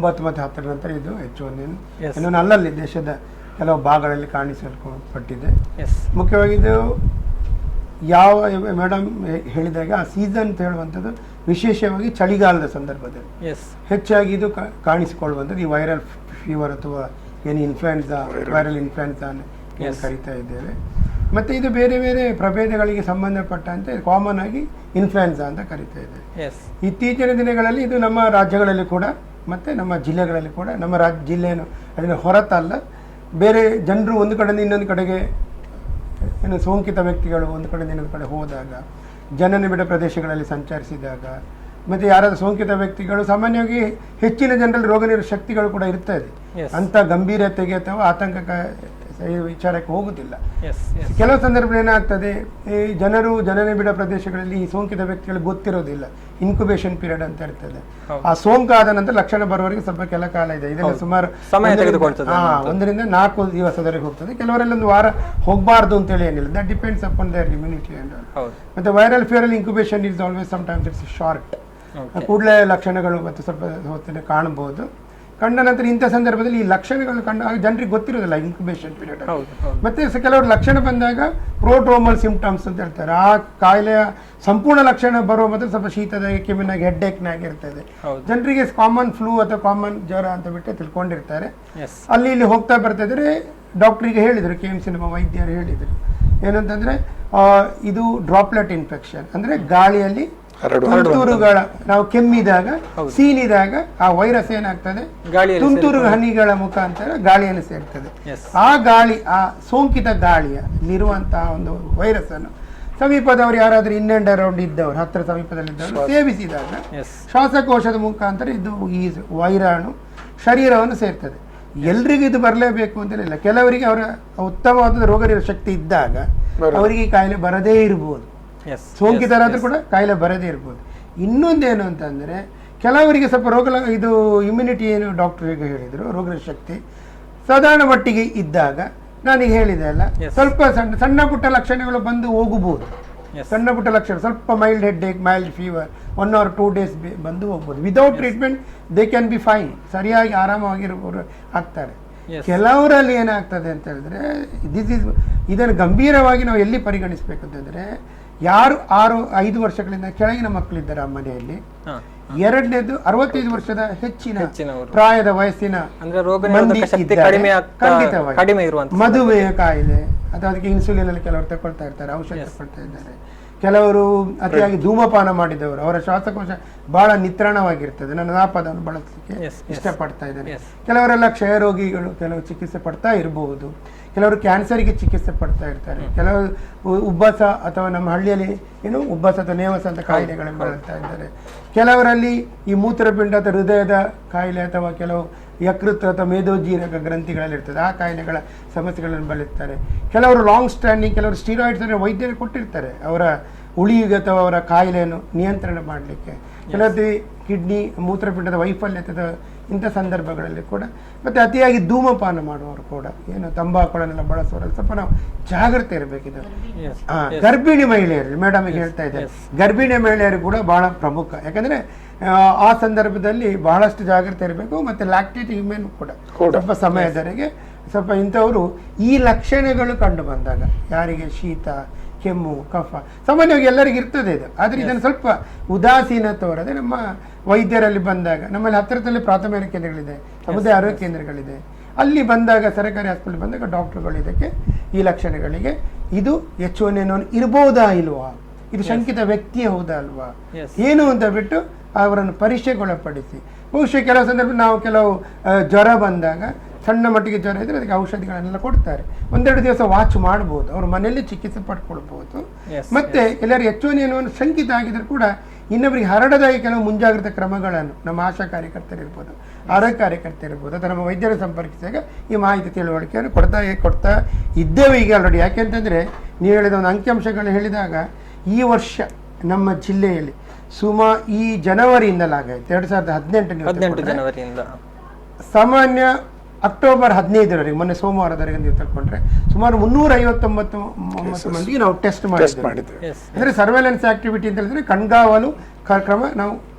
ಮತ್ತು 10 ನಂತರ ಇದು H1N1 ಅಲ್ಲಲ್ಲಿ ದೇಶದ ಕೆಲವು ಭಾಗಗಳಲ್ಲಿ ಕಾಣಿಸಲ್ಪಟ್ಟಿದೆ. ಮುಖ್ಯವಾಗಿ ಇದು ಯಾವ ಮೇಡಮ್ ಹೇಳಿದಾಗ ಆ ಸೀಸನ್ ಅಂತ ಹೇಳುವಂಥದ್ದು ವಿಶೇಷವಾಗಿ ಚಳಿಗಾಲದ ಸಂದರ್ಭದಲ್ಲಿ ಹೆಚ್ಚಾಗಿ ಇದು ಕಾಣಿಸಿಕೊಳ್ಳುವಂಥದ್ದು ಈ ವೈರಲ್ ಫೀವರ್ ಅಥವಾ ಏನು ಇನ್ಫ್ಲುಯೆನ್ಸಾ, ವೈರಲ್ ಇನ್ಫ್ಲುಯೆನ್ಸಾ ಕರಿತಾ ಇದ್ದೇವೆ. ಮತ್ತು ಇದು ಬೇರೆ ಬೇರೆ ಪ್ರಭೇದಗಳಿಗೆ ಸಂಬಂಧಪಟ್ಟಂತೆ ಕಾಮನ್ ಆಗಿ ಇನ್ಫ್ಲುಯೆನ್ಸಾ ಅಂತ ಕರಿತಾ ಇದ್ದೇವೆ. ಇತ್ತೀಚಿನ ದಿನಗಳಲ್ಲಿ ಇದು ನಮ್ಮ ರಾಜ್ಯಗಳಲ್ಲಿ ಕೂಡ ಮತ್ತು ನಮ್ಮ ಜಿಲ್ಲೆಗಳಲ್ಲಿ ಕೂಡ, ನಮ್ಮ ಜಿಲ್ಲೆಯನ್ನು ಅದನ್ನು ಹೊರತಲ್ಲ, ಬೇರೆ ಜನರು ಒಂದು ಕಡೆಯಿಂದ ಇನ್ನೊಂದು ಕಡೆಗೆ ಏನು ಸೋಂಕಿತ ವ್ಯಕ್ತಿಗಳು ಒಂದು ಕಡೆಯಿಂದ ಇನ್ನೊಂದು ಕಡೆ ಹೋದಾಗ, ಜನನಿಬಿಡ ಪ್ರದೇಶಗಳಲ್ಲಿ ಸಂಚರಿಸಿದಾಗ, ಮತ್ತು ಯಾರಾದರೂ ಸೋಂಕಿತ ವ್ಯಕ್ತಿಗಳು ಸಾಮಾನ್ಯವಾಗಿ ಹೆಚ್ಚಿನ ಜನರಲ್ಲಿ ರೋಗ ನಿರೋಧಕ ಶಕ್ತಿಗಳು ಕೂಡ ಇರ್ತದೆ, ಅಂತ ಗಂಭೀರತೆಗೆ ಅಥವಾ ಆತಂಕ ವಿಚಾರಕ್ಕೆ ಹೋಗುದಿಲ್ಲ. ಕೆಲವು ಸಂದರ್ಭ ಏನಾಗ್ತದೆ, ಈ ಜನನಿಬಿಡ ಪ್ರದೇಶಗಳಲ್ಲಿ ಈ ಸೋಂಕಿತ ವ್ಯಕ್ತಿಗಳಿಗೆ ಗೊತ್ತಿರೋದಿಲ್ಲ, ಇನ್ಕ್ಯುಬೇಷನ್ ಪೀರಿಯಡ್ ಅಂತ ಇರ್ತದೆ. ಆ ಸೋಂಕು ಆದ ನಂತರ ಲಕ್ಷಣ ಬರುವವರೆಗೆ ಸ್ವಲ್ಪ ಕೆಲ ಕಾಲ ಇದೆ. ಇದೆಲ್ಲ ಸುಮಾರು 1 ರಿಂದ 4 ದಿವಸದವರೆಗೆ ಹೋಗ್ತದೆ. ಕೆಲವರೆಲ್ಲ 1 ವಾರ ಹೋಗಬಾರ್ದು ಅಂತೇಳಿ ಏನಿಲ್ಲ, that depends upon their immunity. ಮತ್ತೆ viral fever incubation is always sometimes it's short. ಕೂಡಲೇ ಲಕ್ಷಣಗಳು ಮತ್ತು ಸ್ವಲ್ಪ ಹೊತ್ತಿನ ಕಾಣಬಹುದು. ಕಂಡ ನಂತರ ಇಂಥ ಸಂದರ್ಭದಲ್ಲಿ ಈ ಲಕ್ಷಣಗಳು ಕಂಡಾಗ ಜನರಿಗೆ ಗೊತ್ತಿರೋದಿಲ್ಲ ಇನ್ಕ್ಯುಬೇಷನ್ ಪೀರಿಯಡ್. ಹೌದು. ಮತ್ತೆ ಕೆಲವರು ಲಕ್ಷಣ ಬಂದಾಗ ಪ್ರೋಟ್ರೋಮಲ್ ಸಿಂಪ್ಟಮ್ಸ್ ಅಂತ ಹೇಳ್ತಾರೆ. ಆ ಕಾಯಿಲೆಯ ಸಂಪೂರ್ಣ ಲಕ್ಷಣ ಬರುವ ಮೊದಲು ಸ್ವಲ್ಪ ಶೀತದ ಕೆಮ್ಮಿನಾಗಿ ಹೆಡ್ಏಕ್ನಾಗಿ ಇರ್ತದೆ. ಜನರಿಗೆ ಕಾಮನ್ ಫ್ಲೂ ಅಥವಾ ಕಾಮನ್ ಜ್ವರ ಅಂತ ಬಿಟ್ಟು ತಿಳ್ಕೊಂಡಿರ್ತಾರೆ. ಅಲ್ಲಿ ಇಲ್ಲಿ ಹೋಗ್ತಾ ಬರ್ತಾ ಇದ್ರೆ ಡಾಕ್ಟ್ರಿಗೆ ಹೇಳಿದ್ರು, KMC ನಮ್ಮ ವೈದ್ಯರು ಹೇಳಿದ್ರು ಏನಂತಂದ್ರೆ ಇದು ಡ್ರಾಪ್ಲೆಟ್ ಇನ್ಫೆಕ್ಷನ್, ಅಂದ್ರೆ ಗಾಳಿಯಲ್ಲಿ ತುಂತುರುಗಳ, ನಾವು ಕೆಮ್ಮಿದಾಗ ಸೀನಿದಾಗ ಆ ವೈರಸ್ ಏನಾಗ್ತದೆ ತುಂತುರು ಹನಿಗಳ ಮುಖಾಂತರ ಗಾಳಿಯಲ್ಲಿ ಸೇರ್ತದೆ. ಆ ಗಾಳಿ, ಆ ಸೋಂಕಿತ ಗಾಳಿಯಲ್ಲಿರುವಂತಹ ಒಂದು ವೈರಸ್ ಅನ್ನು ಸಮೀಪದವರು ಯಾರಾದ್ರೂ ಇನ್ ಅಂಡ್ ಅರೌಂಡ್ ಇದ್ದವರು, ಹತ್ತಿರ ಸಮೀಪದಲ್ಲಿದ್ದವರು ಸೇವಿಸಿದಾಗ ಶ್ವಾಸಕೋಶದ ಮುಖಾಂತರ ಇದು ಈ ವೈರಾಣು ಶರೀರವನ್ನು ಸೇರ್ತದೆ. ಎಲ್ರಿಗೂ ಇದು ಬರಲೇಬೇಕು ಅಂತೇಳಿಲ್ಲ. ಕೆಲವರಿಗೆ ಅವರ ಉತ್ತಮವಾದ ರೋಗನಿರೋಧಕ ಶಕ್ತಿ ಇದ್ದಾಗ ಅವರಿಗೆ ಈ ಕಾಯಿಲೆ ಬರದೇ ಇರ್ಬೋದು, ಸೋಂಕಿತರಾದ್ರೂ ಕೂಡ ಕಾಯಿಲೆ ಬರದೇ ಇರ್ಬೋದು. ಇನ್ನೊಂದೇನು ಅಂತಂದ್ರೆ ಕೆಲವರಿಗೆ ಸ್ವಲ್ಪ ಇದು ಇಮ್ಯುನಿಟಿ ಏನು ಡಾಕ್ಟರ್ ಹೇಳಿದ್ರು, ರೋಗ ಶಕ್ತಿ ಸಾಧಾರಣ ಮಟ್ಟಿಗೆ ಇದ್ದಾಗ ನಾನೀಗ ಹೇಳಿದೆ ಅಲ್ಲ, ಸ್ವಲ್ಪ ಸಣ್ಣ ಪುಟ್ಟ ಲಕ್ಷಣಗಳು ಬಂದು ಹೋಗಬಹುದು. ಸಣ್ಣ ಪುಟ್ಟ ಲಕ್ಷಣ, ಸ್ವಲ್ಪ mild headache, mild fever, 1 or 2 days ಬಂದು ಹೋಗ್ಬೋದು. Without treatment they can be fine, ಸರಿಯಾಗಿ ಆರಾಮಾಗಿರೋರು ಆಗ್ತಾರೆ. ಕೆಲವರಲ್ಲಿ ಏನಾಗ್ತದೆ ಅಂತ ಹೇಳಿದ್ರೆ ಇದನ್ನು ಗಂಭೀರವಾಗಿ ನಾವು ಎಲ್ಲಿ ಪರಿಗಣಿಸಬೇಕು ಅಂತಂದ್ರೆ, ಯಾರು 6-5 ವರ್ಷಗಳಿಂದ ಕೆಳಗಿನ ಮಕ್ಕಳಿದ್ದಾರೆ ಆ ಮನೆಯಲ್ಲಿ, ಎರಡನೇದು 65 ವರ್ಷದ ಹೆಚ್ಚಿನ ಪ್ರಾಯದ ವಯಸ್ಸಿನ ಮಧುಮೇಹ ಕಾಯಿಲೆ ಅಥವಾ ಅದಕ್ಕೆ ಇನ್ಸುಲಿನ್ ಅಲ್ಲಿ ಕೆಲವರು ತಗೊಳ್ತಾ ಇರ್ತಾರೆ, ಔಷಧ ತಗೊಳ್ತಾ ಇದ್ದಾರೆ. ಕೆಲವರು ಅತಿಯಾಗಿ ಧೂಮಪಾನ ಮಾಡಿದವರು, ಅವರ ಶ್ವಾಸಕೋಶ ಬಹಳ ನಿತ್ರಾಣವಾಗಿರ್ತದೆ, ನನ್ನ ನಾಪದವನ್ನು ಬಳಸಲಿಕ್ಕೆ ಇಷ್ಟಪಡ್ತಾ ಇದ್ದಾರೆ. ಕೆಲವರೆಲ್ಲ ಕ್ಷಯರೋಗಿಗಳು, ಕೆಲವು ಚಿಕಿತ್ಸೆ ಪಡ್ತಾ ಇರಬಹುದು, ಕೆಲವರು ಕ್ಯಾನ್ಸರ್ಗೆ ಚಿಕಿತ್ಸೆ ಪಡ್ತಾ ಇರ್ತಾರೆ, ಕೆಲವರು ಉಬ್ಬಸ ಅಥವಾ ನಮ್ಮ ಹಳ್ಳಿಯಲ್ಲಿ ಏನು ಉಬ್ಬಸ ಅಥವಾ ನೇವಸ ಅಂತ ಕಾಯಿಲೆಗಳನ್ನು ಬಳಸ್ತಾ ಇದ್ದಾರೆ. ಕೆಲವರಲ್ಲಿ ಈ ಮೂತ್ರಪಿಂಡ ಅಥವಾ ಹೃದಯದ ಕಾಯಿಲೆ ಅಥವಾ ಕೆಲವು ಯಕೃತ್ ಅಥವಾ ಮೇದೋಜೀರಕ ಗ್ರಂಥಿಗಳಲ್ಲಿ ಇರ್ತದೆ, ಆ ಕಾಯಿಲೆಗಳ ಸಮಸ್ಯೆಗಳನ್ನು ಬಳಸ್ತಾರೆ. ಕೆಲವರು ಲಾಂಗ್ ಸ್ಟ್ಯಾಂಡಿಂಗ್, ಕೆಲವರು ಸ್ಟೀರಾಯ್ಡ್ಸ್ ಅನ್ನು ವೈದ್ಯರು ಕೊಟ್ಟಿರ್ತಾರೆ ಅವರ ಉಳಿಯುಗ ಅಥವಾ ಅವರ ಕಾಯಿಲೆಯನ್ನು ನಿಯಂತ್ರಣ ಮಾಡಲಿಕ್ಕೆ. ಕೆಲವೊಂದು ಕಿಡ್ನಿ ಮೂತ್ರಪಿಂಡದ ವೈಫಲ್ಯತೆ ಇಂಥ ಸಂದರ್ಭಗಳಲ್ಲಿ ಕೂಡ, ಮತ್ತೆ ಅತಿಯಾಗಿ ಧೂಮಪಾನ ಮಾಡುವವರು ಕೂಡ, ಏನು ತಂಬಾಕುಗಳನ್ನೆಲ್ಲ ಬಳಸುವವರಲ್ಲಿ ಸ್ವಲ್ಪ ನಾವು ಜಾಗ್ರತೆ ಇರಬೇಕಿದೆ. ಗರ್ಭಿಣಿ ಮಹಿಳೆಯರು, ಮೇಡಮ್ಗೆ ಹೇಳ್ತಾ ಇದ್ದಾರೆ, ಗರ್ಭಿಣಿ ಮಹಿಳೆಯರು ಕೂಡ ಬಹಳ ಪ್ರಮುಖ. ಯಾಕಂದ್ರೆ ಆ ಸಂದರ್ಭದಲ್ಲಿ ಬಹಳಷ್ಟು ಜಾಗ್ರತೆ ಇರಬೇಕು. ಮತ್ತೆ ಲ್ಯಾಕ್ಟೇಟಿಂಗ್ ವಿಮೆನ್ ಕೂಡ ಸ್ವಲ್ಪ ಸಮಯದವರೆಗೆ ಸ್ವಲ್ಪ ಇಂಥವರು ಈ ಲಕ್ಷಣಗಳು ಕಂಡು ಬಂದಾಗ, ಯಾರಿಗೆ ಶೀತ, ಕೆಮ್ಮು, ಕಫ ಸಾಮಾನ್ಯವಾಗಿ ಎಲ್ಲರಿಗೂ ಇರ್ತದೆ ಇದು, ಆದರೆ ಇದನ್ನು ಸ್ವಲ್ಪ ಉದಾಸೀನ ತೋರದೆ ನಮ್ಮ ವೈದ್ಯರಲ್ಲಿ ಬಂದಾಗ, ನಮ್ಮಲ್ಲಿ ಹತ್ತಿರದಲ್ಲಿ ಪ್ರಾಥಮಿಕ ಕೇಂದ್ರಗಳಿದೆ, ಸಮುದಾಯ ಆರೋಗ್ಯ ಕೇಂದ್ರಗಳಿದೆ, ಅಲ್ಲಿ ಬಂದಾಗ, ಸರ್ಕಾರಿ ಹಾಸ್ಪಿಟಲ್ ಬಂದಾಗ ಡಾಕ್ಟರ್ಗಳು ಇದಕ್ಕೆ ಈ ಲಕ್ಷಣಗಳಿಗೆ ಇದು H1N1 ಇರ್ಬೋದಾ ಇಲ್ವಾ, ಇದು ಶಂಕಿತ ವ್ಯಕ್ತಿಯೇ ಹೌದಾ ಅಲ್ವಾ ಏನು ಅಂತ ಬಿಟ್ಟು ಅವರನ್ನು ಪರೀಕ್ಷೆಗೊಳಪಡಿಸಿ, ಬಹುಶಃ ಕೆಲವು ಸಂದರ್ಭ ನಾವು ಕೆಲವು ಜ್ವರ ಬಂದಾಗ, ಸಣ್ಣ ಮಟ್ಟಿಗೆ ಜ್ವರ ಇದ್ರೆ ಅದಕ್ಕೆ ಔಷಧಿಗಳನ್ನೆಲ್ಲ ಕೊಡ್ತಾರೆ, 1-2 ದಿವಸ ವಾಚ್ ಮಾಡ್ಬೋದು, ಅವ್ರ ಮನೆಯಲ್ಲಿ ಚಿಕಿತ್ಸೆ ಪಡ್ಕೊಳ್ಬಹುದು. ಮತ್ತೆ ಎಲ್ಲರೂ H1N1 ಶಂಕಿತ ಆಗಿದ್ರು ಕೂಡ ಇನ್ನೊಬ್ಬರಿಗೆ ಹರಡದಾಗಿ ಕೆಲವು ಮುಂಜಾಗ್ರತಾ ಕ್ರಮಗಳನ್ನು ನಮ್ಮ ಆಶಾ ಕಾರ್ಯಕರ್ತರಿರ್ಬೋದು, ಆರೋಗ್ಯ ಕಾರ್ಯಕರ್ತರಿರ್ಬೋದು ಅಥವಾ ನಮ್ಮ ವೈದ್ಯರ ಸಂಪರ್ಕಿಸಿದಾಗ ಈ ಮಾಹಿತಿ ತಿಳುವಳಿಕೆಯನ್ನು ಕೊಡ್ತಾ ಇದ್ದೇವೆ ಈಗ ಆಲ್ರೆಡಿ. ಯಾಕೆಂತಂದ್ರೆ ನೀವು ಹೇಳಿದ ಒಂದು ಅಂಕಿಅಂಶಗಳು ಹೇಳಿದಾಗ, ಈ ವರ್ಷ ನಮ್ಮ ಜಿಲ್ಲೆಯಲ್ಲಿ ಈ ಜನವರಿಯಿಂದಲಾಗೈತೆ 2018 ಜನವರಿಯಿಂದ ಸಾಮಾನ್ಯ ಅಕ್ಟೋಬರ್ 15ರವರೆಗೆ, ಮೊನ್ನೆ ಸೋಮವಾರದವರೆಗೆ ನೀವು ತಗೊಂಡ್ರೆ ಸುಮಾರು 359 ಮಂದಿಗೆ ನಾವು ಟೆಸ್ಟ್ ಮಾಡಿದ್ದೇವೆ. ಅಂದ್ರೆ ಸರ್ವೆಲೆನ್ಸ್ ಆಕ್ಟಿವಿಟಿ ಅಂತ ಹೇಳಿದ್ರೆ ಕಣ್ಗಾವಲು ಕಾರ್ಯಕ್ರಮ ನಾವು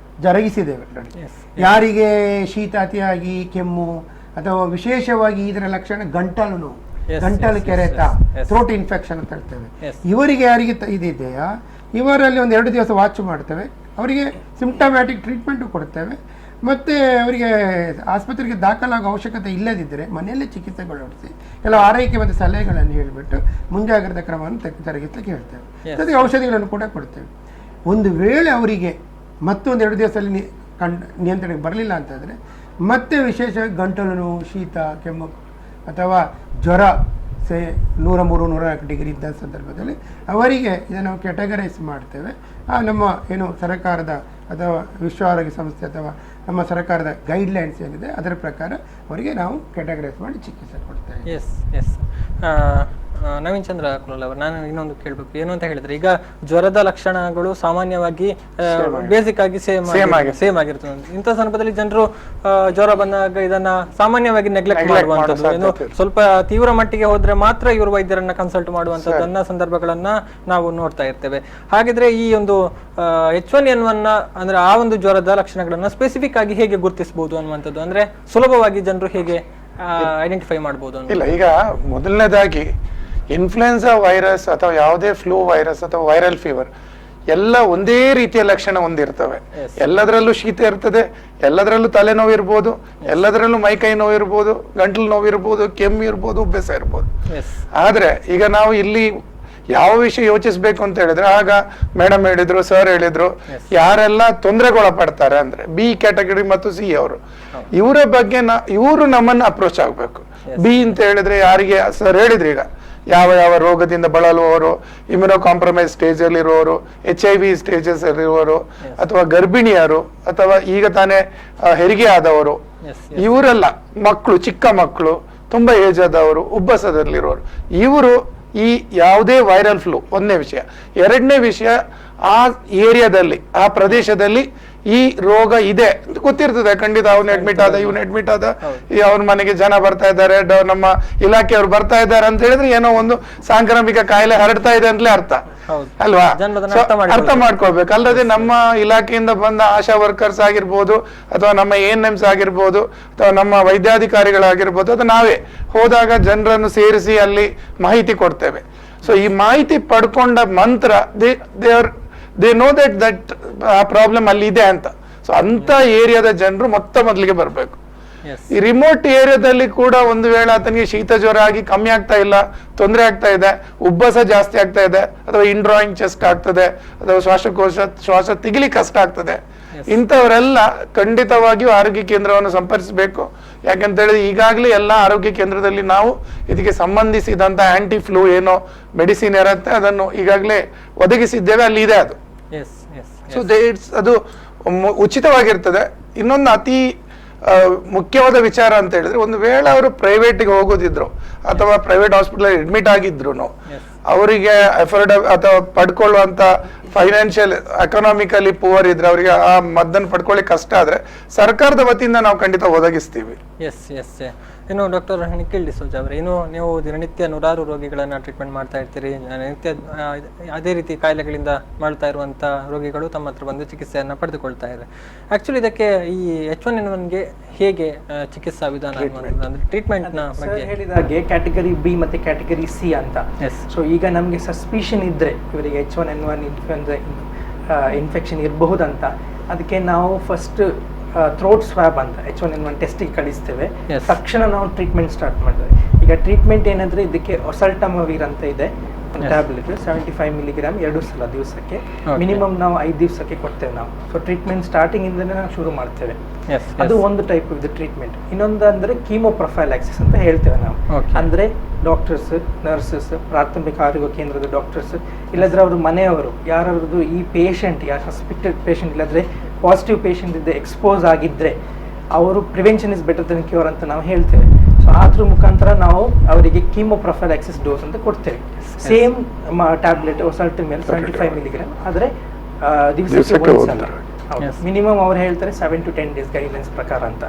ಜರುಗಿಸಿದ್ದೇವೆ. ಯಾರಿಗೆ ಶೀತ, ಅತಿಯಾಗಿ ಕೆಮ್ಮು ಅಥವಾ ವಿಶೇಷವಾಗಿ ಇದರ ಲಕ್ಷಣ ಗಂಟಲು ನೋವು, ಗಂಟಲು ಕೆರೆತ, ಥ್ರೋಟ್ ಇನ್ಫೆಕ್ಷನ್ ಅಂತ ಹೇಳ್ತೇವೆ, ಇವರಿಗೆ ಯಾರಿಗೆ ಇದಿದೆಯಾ ಇವರಲ್ಲಿ 1-2 ದಿವಸ ವಾಚ್ ಮಾಡ್ತೇವೆ, ಅವರಿಗೆ ಸಿಂಪ್ಟಮ್ಯಾಟಿಕ್ ಟ್ರೀಟ್ಮೆಂಟು ಕೊಡ್ತೇವೆ. ಮತ್ತು ಅವರಿಗೆ ಆಸ್ಪತ್ರೆಗೆ ದಾಖಲಾಗುವ ಅವಶ್ಯಕತೆ ಇಲ್ಲದಿದ್ದರೆ ಮನೆಯಲ್ಲೇ ಚಿಕಿತ್ಸೆಗೊಳಿಸಿ ಕೆಲವು ಆರೈಕೆ ಮತ್ತು ಸಲಹೆಗಳನ್ನು ಹೇಳಿಬಿಟ್ಟು ಮುಂಜಾಗ್ರತಾ ಕ್ರಮವನ್ನು ಜರುಗಿಸಲಿಕ್ಕೆ ಹೇಳ್ತೇವೆ. ಜೊತೆಗೆ ಔಷಧಿಗಳನ್ನು ಕೂಡ ಕೊಡ್ತೇವೆ. ಒಂದು ವೇಳೆ ಅವರಿಗೆ ಮತ್ತೊಂದು 2 ದಿವಸದಲ್ಲಿ ನಿಯಂತ್ರಣಕ್ಕೆ ಬರಲಿಲ್ಲ ಅಂತಂದರೆ ಮತ್ತೆ ವಿಶೇಷವಾಗಿ ಗಂಟಲು ನೋವು, ಶೀತ, ಕೆಮ್ಮು ಅಥವಾ ಜ್ವರ 103-104 ಡಿಗ್ರಿ ಇದ್ದ ಸಂದರ್ಭದಲ್ಲಿ ಅವರಿಗೆ ಇದನ್ನು ನಾವು ಕ್ಯಾಟಗರೈಸ್ ಮಾಡ್ತೇವೆ. ನಮ್ಮ ಏನು ಸರ್ಕಾರದ ಅಥವಾ ವಿಶ್ವ ಆರೋಗ್ಯ ಸಂಸ್ಥೆ ಅಥವಾ ನಮ್ಮ ಸರ್ಕಾರದ ಗೈಡ್ಲೈನ್ಸ್ ಏನಿದೆ ಅದರ ಪ್ರಕಾರ ಅವರಿಗೆ ನಾವು ಕ್ಯಾಟಗರೈಸ್ ಮಾಡಿ ಚಿಕಿತ್ಸೆ ಕೊಡ್ತೇವೆ. ನವೀನ್ ಚಂದ್ರ ಕುಲಾಲ್ ಅವರು, ನಾನು ಇನ್ನೊಂದು ಕೇಳಬೇಕು ಏನು ಅಂತ ಹೇಳಿದ್ರೆ, ಈಗ ಜ್ವರದ ಲಕ್ಷಣಗಳು ಸಾಮಾನ್ಯವಾಗಿ ಬೇಸಿಕ್ ಆಗಿ ಸೇಮ್ ಆಗಿರ್ತದೆ. ಇಂಥ ಸಂದರ್ಭದಲ್ಲಿ ಜನರು ಜ್ವರ ಬಂದಾಗ ಇದನ್ನ ಸಾಮಾನ್ಯವಾಗಿ ನೆಗ್ಲೆಕ್ಟ್ ಮಾಡುವಂಥದ್ದು, ಏನು ಸ್ವಲ್ಪ ತೀವ್ರ ಮಟ್ಟಿಗೆ ಹೋದ್ರೆ ಮಾತ್ರ ಇವರು ವೈದ್ಯರನ್ನ ಕನ್ಸಲ್ಟ್ ಮಾಡುವಂತದ್ದನ್ನ ಸಂದರ್ಭಗಳನ್ನ ನಾವು ನೋಡ್ತಾ ಇರ್ತೇವೆ. ಹಾಗಿದ್ರೆ ಈ ಒಂದು H1N1 ಅಂದ್ರೆ ಆ ಒಂದು ಜ್ವರದ ಲಕ್ಷಣಗಳನ್ನ ಸ್ಪೆಸಿಫಿಕ್ ಆಗಿ ಹೇಗೆ ಗುರುತಿಸಬಹುದು ಅನ್ನುವಂಥದ್ದು, ಅಂದ್ರೆ ಸುಲಭವಾಗಿ ಜನರು ಹೇಗೆ ಐಡೆಂಟಿಫೈ ಮಾಡಬಹುದು? ಇಲ್ಲ, ಈಗ ಮೊದಲನೇದಾಗಿ ಇನ್ಫ್ಲುಯೆನ್ಸಾ ವೈರಸ್ ಅಥವಾ ಯಾವುದೇ ಫ್ಲೂ ವೈರಸ್ ಅಥವಾ ವೈರಲ್ ಫೀವರ್ ಎಲ್ಲ ಒಂದೇ ರೀತಿಯ ಲಕ್ಷಣ ಹೊಂದಿರ್ತವೆ. ಎಲ್ಲದರಲ್ಲೂ ಶೀತ ಇರ್ತದೆ, ಎಲ್ಲದರಲ್ಲೂ ತಲೆನೋವು ಇರ್ಬೋದು, ಎಲ್ಲದರಲ್ಲೂ ಮೈಕೈ ನೋವು ಇರ್ಬೋದು, ಗಂಟಲು ನೋವು ಇರ್ಬೋದು, ಕೆಮ್ಮು ಇರ್ಬೋದು, ಉಬ್ಬಸ ಇರ್ಬೋದು. ಆದ್ರೆ ಈಗ ನಾವು ಇಲ್ಲಿ ಯಾವ ವಿಷಯ ಯೋಚಿಸ್ಬೇಕು ಅಂತ ಹೇಳಿದ್ರೆ, ಆಗ ಮೇಡಮ್ ಹೇಳಿದ್ರು, ಸರ್ ಹೇಳಿದ್ರು, ಯಾರೆಲ್ಲ ತೊಂದರೆಗೊಳಪಡ್ತಾರೆ ಅಂದ್ರೆ ಬಿ ಕ್ಯಾಟಗರಿ ಮತ್ತು ಸಿ ಅವರು, ಇವರ ಬಗ್ಗೆ ಇವರು ನಮ್ಮನ್ನ ಅಪ್ರೋಚ್ ಆಗ್ಬೇಕು. ಬಿ ಅಂತ ಹೇಳಿದ್ರೆ ಯಾರಿಗೆ ಸರ್ ಹೇಳಿದ್ರು, ಈಗ ಯಾವ ಯಾವ ರೋಗದಿಂದ ಬಳಲುವವರು, ಇಮ್ಯುನೋ ಕಾಂಪ್ರಮೈಸ್ ಸ್ಟೇಜ್ ಅಲ್ಲಿ ಇರುವವರು, HIV ಸ್ಟೇಜಸ್ ಅಲ್ಲಿರುವವರು, ಅಥವಾ ಗರ್ಭಿಣಿಯರು, ಅಥವಾ ಈಗ ತಾನೇ ಹೆರಿಗೆ ಆದವರು, ಇವರೆಲ್ಲ ಮಕ್ಕಳು, ಚಿಕ್ಕ ಮಕ್ಕಳು, ತುಂಬಾ ಏಜ್ ಆದವರು, ಉಬ್ಬಸದಲ್ಲಿರುವವರು, ಇವರು ಈ ಯಾವುದೇ ವೈರಲ್ ಫ್ಲೂ. ಒಂದನೇ ವಿಷಯ. ಎರಡನೇ ವಿಷಯ, ಆ ಏರಿಯಾದಲ್ಲಿ, ಆ ಪ್ರದೇಶದಲ್ಲಿ ಈ ರೋಗ ಇದೆ ಅಂತ ಗೊತ್ತಿರ್ತದೆ. ಖಂಡಿತ ಅವನು ಅಡ್ಮಿಟ್ ಆದ, ಇವನು ಅಡ್ಮಿಟ್ ಆದ, ಅವನ ಮನೆಗೆ ಜನ ಬರ್ತಾ ಇದ್ದಾರೆ, ನಮ್ಮ ಇಲಾಖೆಯವರು ಬರ್ತಾ ಇದ್ದಾರೆ ಅಂತ ಹೇಳಿದ್ರೆ ಏನೋ ಒಂದು ಸಾಂಕ್ರಾಮಿಕ ಕಾಯಿಲೆ ಹರಡ್ತಾ ಇದೆ ಅಂತಲೇ ಅರ್ಥ ಅಲ್ವಾ? ಅರ್ಥ ಮಾಡ್ಕೊಳ್ಬೇಕು. ಅಲ್ಲದೆ ನಮ್ಮ ಇಲಾಖೆಯಿಂದ ಬಂದ ಆಶಾ ವರ್ಕರ್ಸ್ ಆಗಿರ್ಬೋದು, ಅಥವಾ ನಮ್ಮ ANMs ಆಗಿರ್ಬೋದು, ಅಥವಾ ನಮ್ಮ ವೈದ್ಯಾಧಿಕಾರಿಗಳಾಗಿರ್ಬೋದು, ಅದು ನಾವೇ ಹೋದಾಗ ಜನರನ್ನು ಸೇರಿಸಿ ಅಲ್ಲಿ ಮಾಹಿತಿ ಕೊಡ್ತೇವೆ. ಸೊ ಈ ಮಾಹಿತಿ ಪಡ್ಕೊಂಡ ಮಂತ್ರ ದೇ ನೋ ದಟ್ ಆ ಪ್ರಾಬ್ಲಮ್ ಅಲ್ಲಿ ಇದೆ ಅಂತ. ಸೊ ಅಂತ ಏರಿಯಾದ ಜನರು ಮೊದಲಿಗೆ ಬರ್ಬೇಕು. ಈ ರಿಮೋಟ್ ಏರಿಯಾದಲ್ಲಿ ಕೂಡ ಒಂದು ವೇಳೆ ಆತನಿಗೆ ಶೀತ ಜ್ವರ ಆಗಿ ಕಮ್ಮಿ ಆಗ್ತಾ ಇಲ್ಲ, ತೊಂದರೆ ಆಗ್ತಾ ಇದೆ, ಉಬ್ಬಸ ಜಾಸ್ತಿ ಆಗ್ತಾ ಇದೆ, ಅಥವಾ ಇಂಡ್ರಾಯಿಂಗ್ ಚೆಸ್ಟ್ ಆಗ್ತದೆ, ಅಥವಾ ಶ್ವಾಸ ತೆಗಿಲಿ ಕಷ್ಟ ಆಗ್ತದೆ, ಇಂಥವರೆಲ್ಲ ಖಂಡಿತವಾಗಿಯೂ ಆರೋಗ್ಯ ಕೇಂದ್ರವನ್ನು ಸಂಪರ್ಕಿಸಬೇಕು. ಯಾಕಂತ ಹೇಳಿದ್ರೆ ಈಗಾಗಲೇ ಎಲ್ಲ ಆರೋಗ್ಯ ಕೇಂದ್ರದಲ್ಲಿ ನಾವು ಇದಕ್ಕೆ ಸಂಬಂಧಿಸಿದಂತ ಆಂಟಿ ಫ್ಲೂ ಏನೋ ಮೆಡಿಸಿನ್ ಇರುತ್ತೆ, ಅದನ್ನು ಈಗಾಗಲೇ ಒದಗಿಸಿದ್ದೇವೆ, ಅಲ್ಲಿ ಇದೆ ಅದು. ಸೊ ಅದು ಉಚಿತವಾಗಿರ್ತದೆ. ಇನ್ನೊಂದು ಅತಿ ಮುಖ್ಯವಾದ ವಿಚಾರ ಅಂತ ಹೇಳಿದ್ರೆ, ಒಂದು ವೇಳೆ ಅವರು ಪ್ರೈವೇಟ್ಗೆ ಹೋಗೋದಿದ್ರು ಅಥವಾ ಪ್ರೈವೇಟ್ ಹಾಸ್ಪಿಟಲ್ ಅಡ್ಮಿಟ್ ಆಗಿದ್ರು, ಅವರಿಗೆ ಅಥವಾ ಪಡ್ಕೊಳ್ಳುವಂತ ಫೈನಾನ್ಷಿಯಲ್ ಎಕನಾಮಿಕಲಿ ಪೂವರ್ ಇದ್ರೆ, ಅವರಿಗೆ ಆ ಮದ್ದನ್ನು ಪಡ್ಕೊಳ್ಳಿ ಕಷ್ಟ ಆದ್ರೆ ಸರ್ಕಾರದ ವತಿಯಿಂದ ನಾವು ಖಂಡಿತ ಒದಗಿಸ್ತೀವಿ. ಇನ್ನು ಡಾಕ್ಟರ್ ನಿಖಿಲ್ ಡಿಸೋಜಾ ಅವರೇ, ಇನ್ನು ನೀವು ದಿನನಿತ್ಯ ನೂರಾರು ರೋಗಿಗಳನ್ನ ಟ್ರೀಟ್ಮೆಂಟ್ ಮಾಡ್ತಾ ಇರ್ತೀರಿ. ನಿತ್ಯ ಅದೇ ರೀತಿ ಕಾಯಿಲೆಗಳಿಂದ ಮಾಡ್ತಾ ಇರುವಂತ ರೋಗಿಗಳು ತಮ್ಮ ಹತ್ರ ಬಂದು ಚಿಕಿತ್ಸೆಯನ್ನ ಪಡೆದುಕೊಳ್ತಾ ಇದ್ದಾರೆ. ಆಕ್ಚುಲಿ ಇದಕ್ಕೆ ಈ H1N1ಗೆ ಹೇಗೆ ಚಿಕಿತ್ಸಾ ವಿಧಾನ, ಟ್ರೀಟ್ಮೆಂಟ್ ನ ಬಗ್ಗೆ ಹೇಳಿದಾಗೆ ಕ್ಯಾಟಗರಿ B ಮತ್ತೆ ಕ್ಯಾಟಗರಿ C ಅಂತ. ಸೊ ಈಗ ನಮಗೆ ಸಸ್ಪಿಷನ್ ಇದ್ರೆ ಇವರಿಗೆ H1N1 ಇನ್ಫೆಕ್ಷನ್ ಇರಬಹುದಂತ, ಅದಕ್ಕೆ ನಾವು ಫಸ್ಟ್ ಥ್ರೋಟ್ ಸ್ವಾಬ್ ಅಂತ H1N1 ಟೆಸ್ಟಿಗೆ ಕಳಿಸ್ತೇವೆ. ತಕ್ಷಣ ನಾವು ಟ್ರೀಟ್ಮೆಂಟ್ ಸ್ಟಾರ್ಟ್ ಮಾಡ್ತೇವೆ. ಈಗ ಟ್ರೀಟ್ಮೆಂಟ್ ಏನಂದ್ರೆ, ಇದಕ್ಕೆ ಒಸಲ್ಟಮವೀರ್ ಅಂತ ಇದೆ ಟ್ಯಾಬ್ಲೆಟ್ 75 ಮಿಲಿಗ್ರಾಮ್ 2 ಸಲ ದಿವಸಕ್ಕೆ, ಮಿನಿಮಮ್ ನಾವು 5 ದಿವಸಕ್ಕೆ ಕೊಡ್ತೇವೆ ನಾವು. ಸೊ ಟ್ರೀಟ್ಮೆಂಟ್ ಸ್ಟಾರ್ಟಿಂಗ್ ಇಂದನೇ ನಾವು ಶುರು ಮಾಡ್ತೇವೆ. ಅದು ಒಂದು ಟೈಪ್ ಇದು ಟ್ರೀಟ್ಮೆಂಟ್. ಇನ್ನೊಂದು ಅಂದ್ರೆ ಕೀಮೋ ಪ್ರೊಫೈಲಾಕ್ಸಿಸ್ ಅಂತ ಹೇಳ್ತೇವೆ ನಾವು. ಅಂದ್ರೆ ಡಾಕ್ಟರ್ಸ್, ನರ್ಸಸ್, ಪ್ರಾಥಮಿಕ ಆರೋಗ್ಯ ಕೇಂದ್ರದ ಡಾಕ್ಟರ್ಸ್, ಇಲ್ಲದ್ರೆ ಅವರು ಮನೆಯವರು ಯಾರದ್ದು ಈ ಪೇಷಂಟ್, ಯಾರು ಸಸ್ಪೆಕ್ಟೆಡ್ ಪೇಷಂಟ್ ಇಲ್ಲದ್ರೆ ಪಾಸಿಟಿವ್ ಪೇಷಂಟ್ ಇದ್ದರೆ ಎಕ್ಸ್ಪೋಸ್ ಆಗಿದ್ರೆ, ಅವರು prevention is better then cure ಅಂತ ನಾವು ಹೇಳ್ತೇವೆ. ಸೊ ಅದ್ರ ಮುಖಾಂತರ ನಾವು ಅವರಿಗೆ ಕೀಮೋ ಪ್ರೊಫೈಲಾಕ್ಸಿಸ್ ಡೋಸ್ ಅಂತ ಕೊಡ್ತೇವೆ. ಸೇಮ್ ಟ್ಯಾಬ್ಲೆಟ್ ಒಸಲ್ಟಿನ್ ಮೇಲೆ 75 ಮಿಲಿಗ್ರಾಮ್, ಆದರೆ ದಿವಸಕ್ಕೆ ಒಂದ್ಸಲ. ಮಿನಿಮಮ್ ಅವ್ರು ಹೇಳ್ತಾರೆ 7 to 10 ಡೇಸ್ ಗೈಡ್ಲೈನ್ಸ್ ಪ್ರಕಾರ ಅಂತ.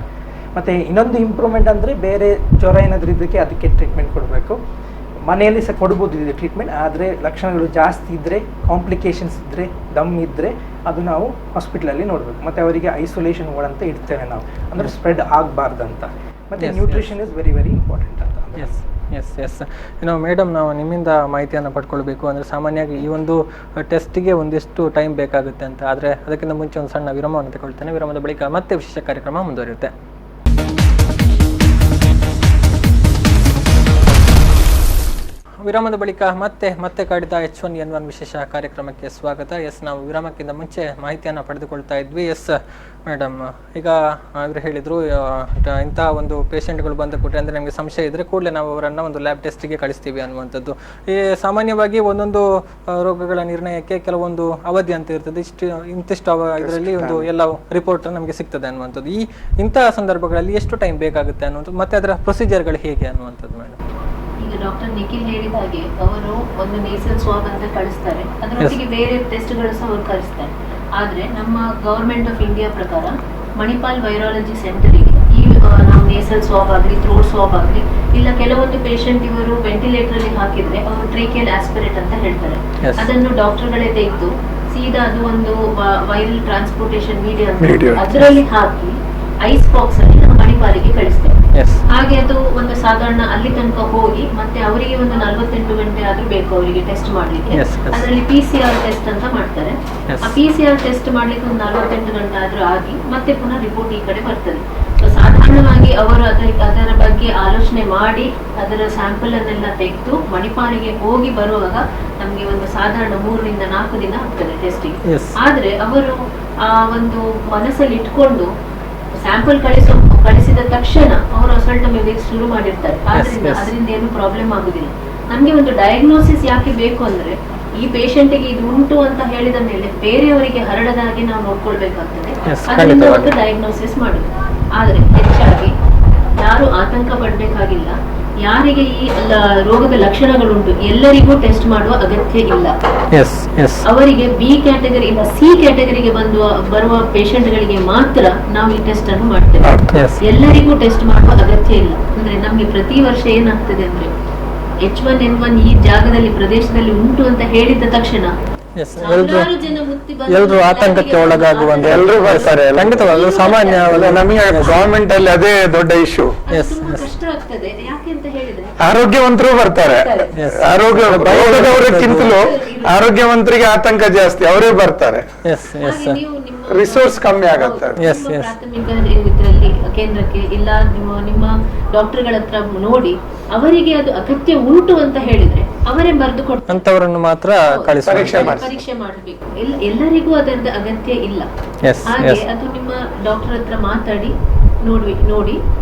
ಮತ್ತೆ ಇನ್ನೊಂದು ಇಂಪ್ರೂವ್ಮೆಂಟ್ ಅಂದ್ರೆ, ಬೇರೆ ಜ್ವರ ಏನಾದರೂ ಇದಕ್ಕೆ ಅದಕ್ಕೆ ಟ್ರೀಟ್ಮೆಂಟ್ ಕೊಡಬೇಕು. ಮನೆಯಲ್ಲಿ ಸಹ ಕೊಡ್ಬೋದು ಇದು ಟ್ರೀಟ್ಮೆಂಟ್, ಆದರೆ ಲಕ್ಷಣಗಳು ಜಾಸ್ತಿ ಇದ್ದರೆ, ಕಾಂಪ್ಲಿಕೇಶನ್ಸ್ ಇದ್ದರೆ, ದಮ್ ಇದ್ದರೆ ಅದು ನಾವು ಹಾಸ್ಪಿಟಲಲ್ಲಿ ನೋಡಬೇಕು. ಮತ್ತು ಅವರಿಗೆ ಐಸೋಲೇಷನ್ ವಾರ್ಡ್ ಅಂತ ಇಡ್ತೇವೆ ನಾವು, ಅಂದರೆ ಸ್ಪ್ರೆಡ್ ಆಗಬಾರ್ದಂತ. ಮತ್ತು nutrition is very very important ಅಂತ. ಇನ್ನು ಮೇಡಮ್, ನಾವು ನಿಮ್ಮಿಂದ ಮಾಹಿತಿಯನ್ನು ಪಡ್ಕೊಳ್ಬೇಕು ಅಂದರೆ, ಸಾಮಾನ್ಯವಾಗಿ ಈ ಒಂದು ಟೆಸ್ಟಿಗೆ ಒಂದಿಷ್ಟು ಟೈಮ್ ಬೇಕಾಗುತ್ತೆ ಅಂತ. ಆದರೆ ಅದಕ್ಕಿಂತ ಮುಂಚೆ ಒಂದು ಸಣ್ಣ ವಿರಾಮವನ್ನು ತಗೊಳ್ತೇನೆ. ವಿರಾಮದ ಬಳಿಕ ಮತ್ತೆ ವಿಶೇಷ ಕಾರ್ಯಕ್ರಮ ಮುಂದುವರಿಯುತ್ತೆ. ವಿರಾಮದ ಬಳಿಕ ಮತ್ತೆ ಕಾಡಿದ H1N1 ವಿಶೇಷ ಕಾರ್ಯಕ್ರಮಕ್ಕೆ ಸ್ವಾಗತ. ನಾವು ವಿರಾಮಕ್ಕಿಂತ ಮುಂಚೆ ಮಾಹಿತಿಯನ್ನು ಪಡೆದುಕೊಳ್ತಾ ಇದ್ವಿ. ಮೇಡಮ್, ಈಗ ಇವರು ಹೇಳಿದ್ರು, ಇಂಥ ಒಂದು ಪೇಷಂಟ್ಗಳು ಬಂದ ಕೂಡಲೇ ಅಂದರೆ ನಮಗೆ ಸಂಶಯ ಇದ್ದರೆ ಕೂಡಲೇ ನಾವು ಅವರನ್ನು ಒಂದು ಲ್ಯಾಬ್ ಟೆಸ್ಟಿಗೆ ಕಳಿಸ್ತೀವಿ ಅನ್ನುವಂಥದ್ದು. ಈ ಸಾಮಾನ್ಯವಾಗಿ ಒಂದೊಂದು ರೋಗಗಳ ನಿರ್ಣಯಕ್ಕೆ ಕೆಲವೊಂದು ಅವಧಿ ಅಂತ ಇರ್ತದೆ, ಇಂತಿಷ್ಟು ಇದರಲ್ಲಿ ಒಂದು ಎಲ್ಲ ರಿಪೋರ್ಟ್ ನಮಗೆ ಸಿಗ್ತದೆ ಅನ್ನುವಂಥದ್ದು. ಇಂತಹ ಸಂದರ್ಭಗಳಲ್ಲಿ ಎಷ್ಟು ಟೈಮ್ ಬೇಕಾಗುತ್ತೆ ಅನ್ನುವಂಥದ್ದು, ಮತ್ತೆ ಅದರ ಪ್ರೊಸೀಜರ್ಗಳು ಹೇಗೆ ಅನ್ನುವಂಥದ್ದು ಮೇಡಮ್? ಈಗ ಇದು ಡಾಕ್ಟರ್ ನಿಖಿಲ್ ಹೇಳಿದ ಹಾಗೆ ಅವರು ಒಂದು ನೇಸಲ್ ಸ್ವಾಬ್ ಅಂತ ಕಳಿಸ್ತಾರೆ, ಅದರೊಟ್ಟಿಗೆ ಬೇರೆ ಟೆಸ್ಟ್ಗಳು ಸಹ ಅವರು ಕಳಿಸ್ತಾರೆ. ಆದ್ರೆ ನಮ್ಮ ಗವರ್ಮೆಂಟ್ ಆಫ್ ಇಂಡಿಯಾ ಪ್ರಕಾರ ಮಣಿಪಾಲ್ ವೈರಾಲಜಿ ಸೆಂಟರಿಗೆ ಈ ನಾವು ನೇಸಲ್ ಸ್ವಾಬ್ ಆಗಲಿ ಥ್ರೋಟ್ ಸ್ವಾಬ್ ಆಗಲಿ ಇಲ್ಲ ಕೆಲವೊಂದು ಪೇಷಂಟ್ ಇವರು ವೆಂಟಿಲೇಟರ್ ಅಲ್ಲಿ ಹಾಕಿದ್ರೆ ಅವರು ಟ್ರೇಕಿಯಲ್ ಆಸ್ಪಿರೇಟ್ ಅಂತ ಹೇಳ್ತಾರೆ, ಅದನ್ನು ಡಾಕ್ಟರ್ಗಳೇ ತೆಗೆದು ಸೀದಾ ಅದು ಒಂದು ವೈರಲ್ ಟ್ರಾನ್ಸ್ಪೋರ್ಟೇಷನ್ ಮೀಡಿಯಾ ಅಂತ ಅದರಲ್ಲಿ ಹಾಕಿ ಐಸ್ ಬಾಕ್ಸ್ ಅಲ್ಲಿ ನಾವು ಮಣಿಪಾಲಿಗೆ ಕಳಿಸ್ತೇವೆ. ಹಾಗೆ ಅದು ಒಂದು ಸಾಧಾರಣ ಅಲ್ಲಿ ತನಕ ಹೋಗಿ ಮತ್ತೆ ಅವರಿಗೆ ಒಂದು 48 ಗಂಟೆ ಆದ್ರೂ ಬೇಕು ಅವರಿಗೆ ಟೆಸ್ಟ್ ಮಾಡ್ಲಿಕ್ಕೆ. ಅದರಲ್ಲಿ PCR ಟೆಸ್ಟ್ ಅಂತ ಮಾಡ್ತಾರೆ. ಆ PCR ಟೆಸ್ಟ್ ಮಾಡ್ಲಿಕ್ಕೆ ಒಂದು 48 ಗಂಟೆ ಆದ್ರೂ ಆಗಿ ಮತ್ತೆ ಪುನಃ ರಿಪೋರ್ಟ್ ಈ ಕಡೆ ಬರ್ತದೆ. ಸಾಧಾರಣವಾಗಿ ಅವರು ಅದರ ಬಗ್ಗೆ ಆಲೋಚನೆ ಮಾಡಿ ಅದರ ಸ್ಯಾಂಪಲ್ ಅನ್ನೆಲ್ಲ ತೆಗೆದು ಮಣಿಪಾಲಿಗೆ ಹೋಗಿ ಬರುವಾಗ ನಮ್ಗೆ ಒಂದು ಸಾಧಾರಣ 3 ರಿಂದ 4 ದಿನ ಆಗ್ತದೆ ಟೆಸ್ಟಿಗೆ. ಆದ್ರೆ ಅವರು ಆ ಒಂದು ಮನಸ್ಸಲ್ಲಿ ಇಟ್ಕೊಂಡು ಸ್ಯಾಂಪಲ್ ಕಳಿಸಿದ ತಕ್ಷಣ ಅವರು ಅಸಲ್ಟೋಮೆಟಿಕ್ ಶುರು ಮಾಡಿರ್ತಾರೆ. ಅದರಿಂದ ಏನು ಪ್ರಾಬ್ಲಮ್ ಆಗುದಿಲ್ಲ. ನಮ್ಗೆ ಒಂದು ಡಯಾಗ್ನೋಸಿಸ್ ಯಾಕೆ ಬೇಕು ಅಂದ್ರೆ ಈ ಪೇಷಂಟ್ಗೆ ಇದು ಉಂಟು ಅಂತ ಹೇಳಿದ ಮೇಲೆ ಬೇರೆಯವರಿಗೆ ಹರಡದ ಹಾಗೆ ನಾವು ನೋಡ್ಕೊಳ್ಬೇಕಾಗ್ತದೆ. ಅದರಿಂದ ಒಂದು ಡಯಾಗ್ನೋಸಿಸ್ ಮಾಡುದು. ಆದ್ರೆ ಹೆಚ್ಚಾಗಿ ಯಾರು ಆತಂಕ ಪಡ್ಬೇಕಾಗಿಲ್ಲ. ಯಾರಿಗೆ ಈ ರೋಗದ ಲಕ್ಷಣಗಳುಂಟು ಎಲ್ಲರಿಗೂ ಟೆಸ್ಟ್ ಮಾಡುವ ಅಗತ್ಯ ಇಲ್ಲ. ಅವರಿಗೆ ಬಿ ಕ್ಯಾಟಗರಿ ಇಲ್ಲ ಸಿ ಕ್ಯಾಟಗರಿಗೆ ಬರುವ ಪೇಷಂಟ್ ಗಳಿಗೆ ಮಾತ್ರ ನಾವು ಈ ಟೆಸ್ಟ್ ಅನ್ನು ಮಾಡ್ತೇವೆ. ಎಲ್ಲರಿಗೂ ಟೆಸ್ಟ್ ಮಾಡುವ ಅಗತ್ಯ ಇಲ್ಲ. ಅಂದ್ರೆ ನಮ್ಗೆ ಪ್ರತಿ ವರ್ಷ ಏನಾಗ್ತದೆ ಅಂದ್ರೆ H1N1 ಈ ಜಾಗದಲ್ಲಿ ಪ್ರದೇಶದಲ್ಲಿ ಉಂಟು ಅಂತ ಹೇಳಿದ ತಕ್ಷಣ ಎಲ್ಲರೂ ಆತಂಕಕ್ಕೆ ಒಳಗಾಗುವಂತ ಎಲ್ಲರೂ ಬರ್ತಾರೆ. ಖಂಡಿತವಾಗ್ಲೂ ಸಾಮಾನ್ಯ ನಮಗೆ ಗವರ್ಮೆಂಟ್ ಅಲ್ಲಿ ಅದೇ ದೊಡ್ಡ ಇಶ್ಯೂ. ಕಷ್ಟ ಆಗ್ತದೆ. ಯಾಕೆ ಅಂತ ಹೇಳಿದ್ರೆ ಆರೋಗ್ಯವಂತರು ಬರ್ತಾರೆ, ಆರೋಗ್ಯದವರಿಗಿಂತಲೂ ಆರೋಗ್ಯವಂತರಿಗೆ ಆತಂಕ ಜಾಸ್ತಿ, ಅವರೇ ಬರ್ತಾರೆ, ರಿಸೋರ್ಸ್ ಕಮ್ಮಿ ಆಗತ್ತೆ. ಪ್ರಾಥಮಿಕ ಇದರಲ್ಲಿ ಕೇಂದ್ರಕ್ಕೆ ಇಲ್ಲ ನಿಮ್ಮ ಡಾಕ್ಟರ್ಗಳ ಹತ್ರ ನೋಡಿ ಅವರಿಗೆ ಅದು ಅಗತ್ಯ ಉಂಟು ಅಂತ ಹೇಳಿದ್ರೆ ಅವರೇ ಬರೆದು ಕೊಡ್ತವರನ್ನು ಮಾತ್ರ ಪರೀಕ್ಷೆ ಮಾಡಬೇಕು. ಎಲ್ಲರಿಗೂ ಅದರ ಅಗತ್ಯ ಇಲ್ಲ. ಹಾಗೆ ಅದು ನಿಮ್ಮ ಡಾಕ್ಟರ್ ಹತ್ರ ಮಾತಾಡಿ ನೋಡಿ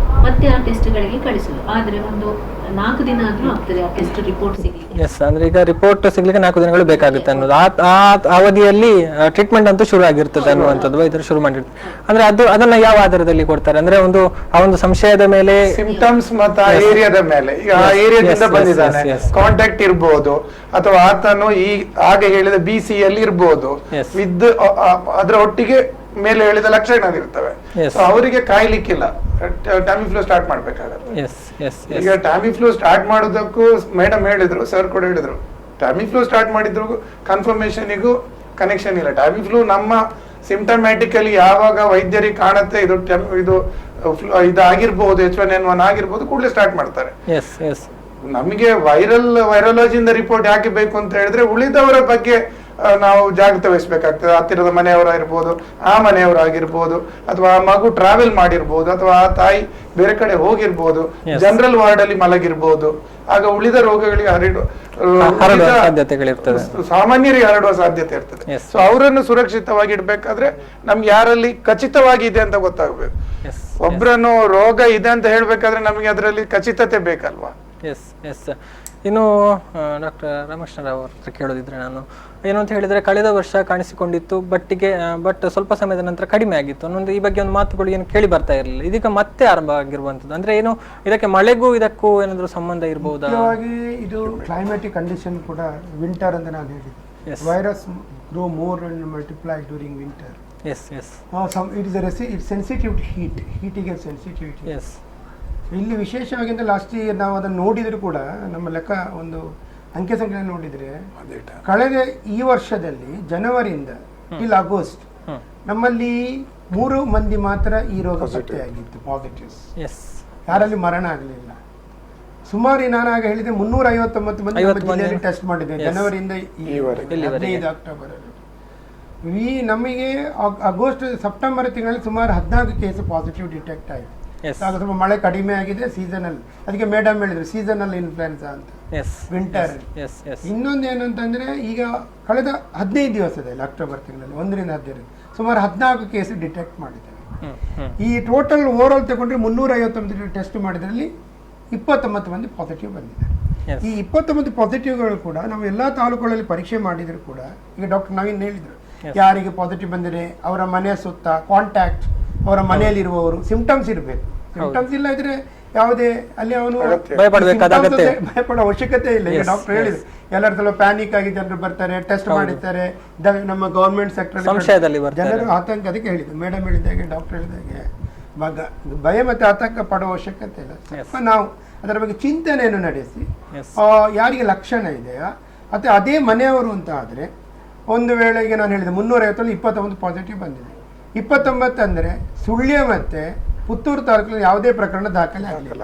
ಮತ್ತೆ ಆ ಟೆಸ್ಟ್ ಗಳಿಗೆ ಕಳಿಸುದು. ಆದ್ರೆ ಒಂದು 4 ದಿನ ಆದ್ರೂ ಆಗ್ತದೆ ಆ ಟೆಸ್ಟ್ ರಿಪೋರ್ಟ್ ಸಿಗ್ಲಿಕ್ಕೆ. ಅಂದ್ರೆ ಈಗ ರಿಪೋರ್ಟ್ ಸಿಗ್ಲಿಕ್ಕೆ 4 ದಿನಗಳು ಬೇಕಾಗುತ್ತೆ ಅನ್ನೋದು. ಆ ಅವಧಿಯಲ್ಲಿ ಟ್ರೀಟ್ಮೆಂಟ್ ಅಂತೂ ಶುರು ಆಗಿರ್ತದೆ ಅನ್ನುವಂಥದ್ದು ವೈದ್ಯರು ಶುರು ಮಾಡಿರ್ತಾರೆ. ಅಂದ್ರೆ ಅದನ್ನ ಯಾವ ಆಧಾರದಲ್ಲಿ ಕೊಡ್ತಾರೆ ಅಂದ್ರೆ ಆ ಒಂದು ಸಂಶಯದ ಮೇಲೆ, ಸಿಂಪ್ಟಮ್ಸ್ ಮತ್ತು ಆ ಏರಿಯಾದ ಮೇಲೆ. ಈಗ ಆ ಏರಿಯಾದಿಂದ ಬಂದಿದ್ದಾನೆ, ಕಾಂಟ್ಯಾಕ್ಟ್ ಇರ್ಬೋದು, ಅಥವಾ ಆತನು ಹಾಗೆ ಹೇಳಿದ BC ಅಲ್ಲಿ ಇರ್ಬೋದು, ವಿದ್ ಅದರ ಒಟ್ಟಿಗೆ ಮೇಲೆ ಹೇಳಿದ ಲಕ್ಷಣಗಳಿರ್ತವೆ. ಅವರಿಗೆ ಕಾಯ್ಲಿಕ್ಕಿಲ್ಲ, ಟ್ಯಾಮಿಫ್ಲೂ ಸ್ಟಾರ್ಟ್ ಮಾಡ್ಬೇಕಾಗತ್ತೆ. ಈಗ ಟ್ಯಾಮಿಫ್ಲೂ ಸ್ಟಾರ್ಟ್ ಮಾಡೋದಕ್ಕೂ ಮೇಡಮ್ ಹೇಳಿದ್ರು, ಸರ್ ಕೂಡ ಹೇಳಿದ್ರು, ಟ್ಯಾಮಿಫ್ಲೂ ಸ್ಟಾರ್ಟ್ ಮಾಡಿದ್ರು ಕನ್ಫರ್ಮೇಶನ್ಗೂ ಕನೆಕ್ಷನ್ ಇಲ್ಲ. ಟ್ಯಾಮಿಫ್ಲೂ ನಮ್ಮ ಸಿಂಪ್ಟಮ್ಯಾಟಿಕಲಿ ಯಾವಾಗ ವೈದ್ಯರಿಗೆ ಕಾಣುತ್ತೆ ಇದು ಆಗಿರ್ಬಹುದು, H1N1 ಆಗಿರ್ಬೋದು, ಕೂಡಲೇ ಸ್ಟಾರ್ಟ್ ಮಾಡ್ತಾರೆ. ನಮಗೆ ವೈರಾಲಜಿಯಿಂದ ರಿಪೋರ್ಟ್ ಯಾಕೆ ಬೇಕು ಅಂತ ಹೇಳಿದ್ರೆ ಉಳಿದವರ ಬಗ್ಗೆ ನಾವು ಜಾಗ್ರತೆ ವಹಿಸ್ಬೇಕಾಗ್ತದೆ. ಹತ್ತಿರದ ಮನೆಯವರಾಗಿರ್ಬೋದು, ಆ ಮನೆಯವರಾಗಿರ್ಬೋದು, ಅಥವಾ ಆ ಮಗು ಟ್ರಾವೆಲ್ ಮಾಡಿರ್ಬೋದು, ಅಥವಾ ಆ ತಾಯಿ ಬೇರೆ ಕಡೆ ಹೋಗಿರ್ಬೋದು, ಜನರಲ್ ವಾರ್ಡ್ ಅಲ್ಲಿ ಮಲಗಿರ್ಬೋದು. ಆಗ ಉಳಿದ ರೋಗಗಳಿಗೆ ಸಾಮಾನ್ಯರಿಗೆ ಹರಡುವ ಸಾಧ್ಯತೆ ಇರ್ತದೆ. ಸೊ ಅವರನ್ನು ಸುರಕ್ಷಿತವಾಗಿ ಇಡ್ಬೇಕಾದ್ರೆ ನಮ್ಗೆ ಯಾರಲ್ಲಿ ಖಚಿತವಾಗಿ ಇದೆ ಅಂತ ಗೊತ್ತಾಗ್ಬೇಕು. ಒಬ್ರನ್ನು ರೋಗ ಇದೆ ಅಂತ ಹೇಳ್ಬೇಕಾದ್ರೆ ನಮಗೆ ಅದರಲ್ಲಿ ಖಚಿತತೆ ಬೇಕಲ್ವಾ? ಇನ್ನು ಡಾಕ್ಟರ್ ರಾಮಕೃಷ್ಣ ರಾವ್ ಅವ್ರ ಕೇಳೋದಿದ್ರೆ ನಾನು ಏನು ಅಂತ ಹೇಳಿದ್ರೆ, ಕಳೆದ ವರ್ಷ ಕಾಣಿಸಿಕೊಂಡಿತ್ತು ಬಟ್ ಸ್ವಲ್ಪ ಸಮಯದ ನಂತರ ಕಡಿಮೆ ಆಗಿತ್ತು ಅನ್ನೊಂದು ಈ ಬಗ್ಗೆ ಒಂದು ಮಾತುಗಳು ಏನು ಕೇಳಿ ಬರ್ತಾ ಇರಲಿಲ್ಲ. ಇದೀಗ ಮತ್ತೆ ಆರಂಭ ಆಗಿರುವಂತದ್ದು. ಅಂದ್ರೆ ಏನು ಇದಕ್ಕೆ ಮಳೆಗೂ ಇದಕ್ಕೂ ಏನಾದ್ರು ಸಂಬಂಧ ಇರಬಹುದಾ? ಇದು ಕ್ಲೈಮ್ಯಾಟಿಕ್ ಕಂಡೀಷನ್ ಕೂಡ ವಿಂಟರ್ ಅಂತ ನಾನು ಹೇಳಿದ್ದೆ. Virus grow more and multiply during winter. It's sensitive to ಹೀಟಿಗೆ ಸೆನ್ಸಿಟಿವಿಟಿ. ಇಲ್ಲಿ ವಿಶೇಷವಾಗಿ ಅಂದ್ರೆ ಲಾಸ್ಟ್ ಇಯರ್ ನಾವು ಅದನ್ನು ನೋಡಿದ್ರು ಕೂಡ ನಮ್ಮ ಲೆಕ್ಕ ಒಂದು ಅಂಕೆ ಸಂಖ್ಯೆ ನೋಡಿದ್ರೆ ಕಳೆದ ಈ ವರ್ಷದಲ್ಲಿ ಜನವರಿಯಿಂದ ಟಿಲ್ ಆಗಸ್ಟ್ ನಮ್ಮಲ್ಲಿ 3 ಮಂದಿ ಮಾತ್ರ ಈ ರೋಗ ಪತ್ತೆಯಾಗಿತ್ತು ಪಾಸಿಟಿವ್ಸ್. ಯಾರಲ್ಲಿ ಮರಣ ಆಗಲಿಲ್ಲ. ಸುಮಾರು ನಾನು ಆಗ ಹೇಳಿದೆ 359 ಮಂದಿ ಜಿಲ್ಲೆಯಲ್ಲಿ ಟೆಸ್ಟ್ ಮಾಡಿದೆ ಜನವರಿಯಿಂದ 15 ಅಕ್ಟೋಬರ್ ಅಲ್ಲಿ. ನಮಗೆ ಸೆಪ್ಟೆಂಬರ್ ತಿಂಗಳಲ್ಲಿ ಸುಮಾರು 14 ಕೇಸ್ ಪಾಸಿಟಿವ್ ಡಿಟೆಕ್ಟ್ ಆಯಿತು. ಸ್ವಲ್ಪ ಮಳೆ ಕಡಿಮೆ ಆಗಿದೆ, ಸೀಸನಲ್. ಅದಕ್ಕೆ ಮೇಡಮ್ ಹೇಳಿದ್ರು ಸೀಸನಲ್ ಇನ್ಫ್ಲುಯೆನ್ಸಾ ಅಂತ, ವಿಂಟರ್. ಇನ್ನೊಂದು ಏನಂತಂದ್ರೆ ಈಗ ಕಳೆದ 15 ದಿವಸದಲ್ಲಿ ಅಕ್ಟೋಬರ್ ತಿಂಗಳಲ್ಲಿ 1 ರಿಂದ 15 ಸುಮಾರು 14 ಕೇಸ್ ಡಿಟೆಕ್ಟ್ ಮಾಡಿದ್ದೇವೆ. ಈ ಟೋಟಲ್ ಓವರ್ ಆಲ್ ತಗೊಂಡ್ರೆ 359 ಟೆಸ್ಟ್ ಮಾಡಿದ್ರಲ್ಲಿ 29 ಮಂದಿ ಪಾಸಿಟಿವ್ ಬಂದಿದ್ದಾರೆ. ಈ 29 ಪಾಸಿಟಿವ್ಗಳು ಕೂಡ ನಾವು ಎಲ್ಲಾ ತಾಲೂಕುಗಳಲ್ಲಿ ಪರೀಕ್ಷೆ ಮಾಡಿದ್ರು ಕೂಡ ಈಗ ಡಾಕ್ಟರ್ ನವೀನ್ ಹೇಳಿದ್ರು ಯಾರಿಗೆ ಪಾಸಿಟಿವ್ ಬಂದರೆ ಅವರ ಮನೆಯ ಸುತ್ತ ಕಾಂಟ್ಯಾಕ್ಟ್, ಅವರ ಮನೆಯಲ್ಲಿರುವವರು ಸಿಂಪ್ಟಮ್ಸ್ ಇರಬೇಕು. ಸಿಂಪ್ಟಮ್ಸ್ ಇಲ್ಲ ಇದ್ರೆ ಯಾವುದೇ ಅಲ್ಲಿ ಅವನು ಭಯಪಡಬೇಕಾದ ಅಗತ್ಯ ಭಯಪಡೋ ಅವಶ್ಯಕತೆ ಇಲ್ಲ. ಈಗ ಡಾಕ್ಟರ್ ಹೇಳಿದ್ರು ಎಲ್ಲರ ಸಲ ಪ್ಯಾನಿಕ್ ಆಗಿ ಜನರು ಬರ್ತಾರೆ, ಟೆಸ್ಟ್ ಮಾಡಿರ್ತಾರೆ, ನಮ್ಮ ಗವರ್ಮೆಂಟ್ ಸೆಕ್ಟರ್ ಜನರು ಆತಂಕ. ಅದಕ್ಕೆ ಹೇಳಿದ್ರು ಮೇಡಮ್ ಹೇಳಿದಾಗೆ, ಡಾಕ್ಟರ್ ಹೇಳಿದಾಗೆ ಭಯ ಮತ್ತೆ ಆತಂಕ ಪಡೋ ಅವಶ್ಯಕತೆ ಇಲ್ಲ. ಸ್ವಲ್ಪ ನಾವು ಅದರ ಬಗ್ಗೆ ಚಿಂತನೆಯನ್ನು ನಡೆಸಿ ಯಾರಿಗೆ ಲಕ್ಷಣ ಇದೆಯಾ ಅಥವಾ ಅದೇ ಮನೆಯವರು ಅಂತ ಆದರೆ, ಒಂದು ವೇಳೆಗೆ ನಾನು ಹೇಳಿದೆ 350 21 ಪಾಸಿಟಿವ್ ಬಂದಿದೆ. 29 ಅಂದರೆ ಸುಳ್ಯ ಮತ್ತೆ ಪುತ್ತೂರು ತಾಲೂಕಿನಲ್ಲಿ ಯಾವುದೇ ಪ್ರಕರಣ ದಾಖಲೆ ಆಗಲಿಲ್ಲ.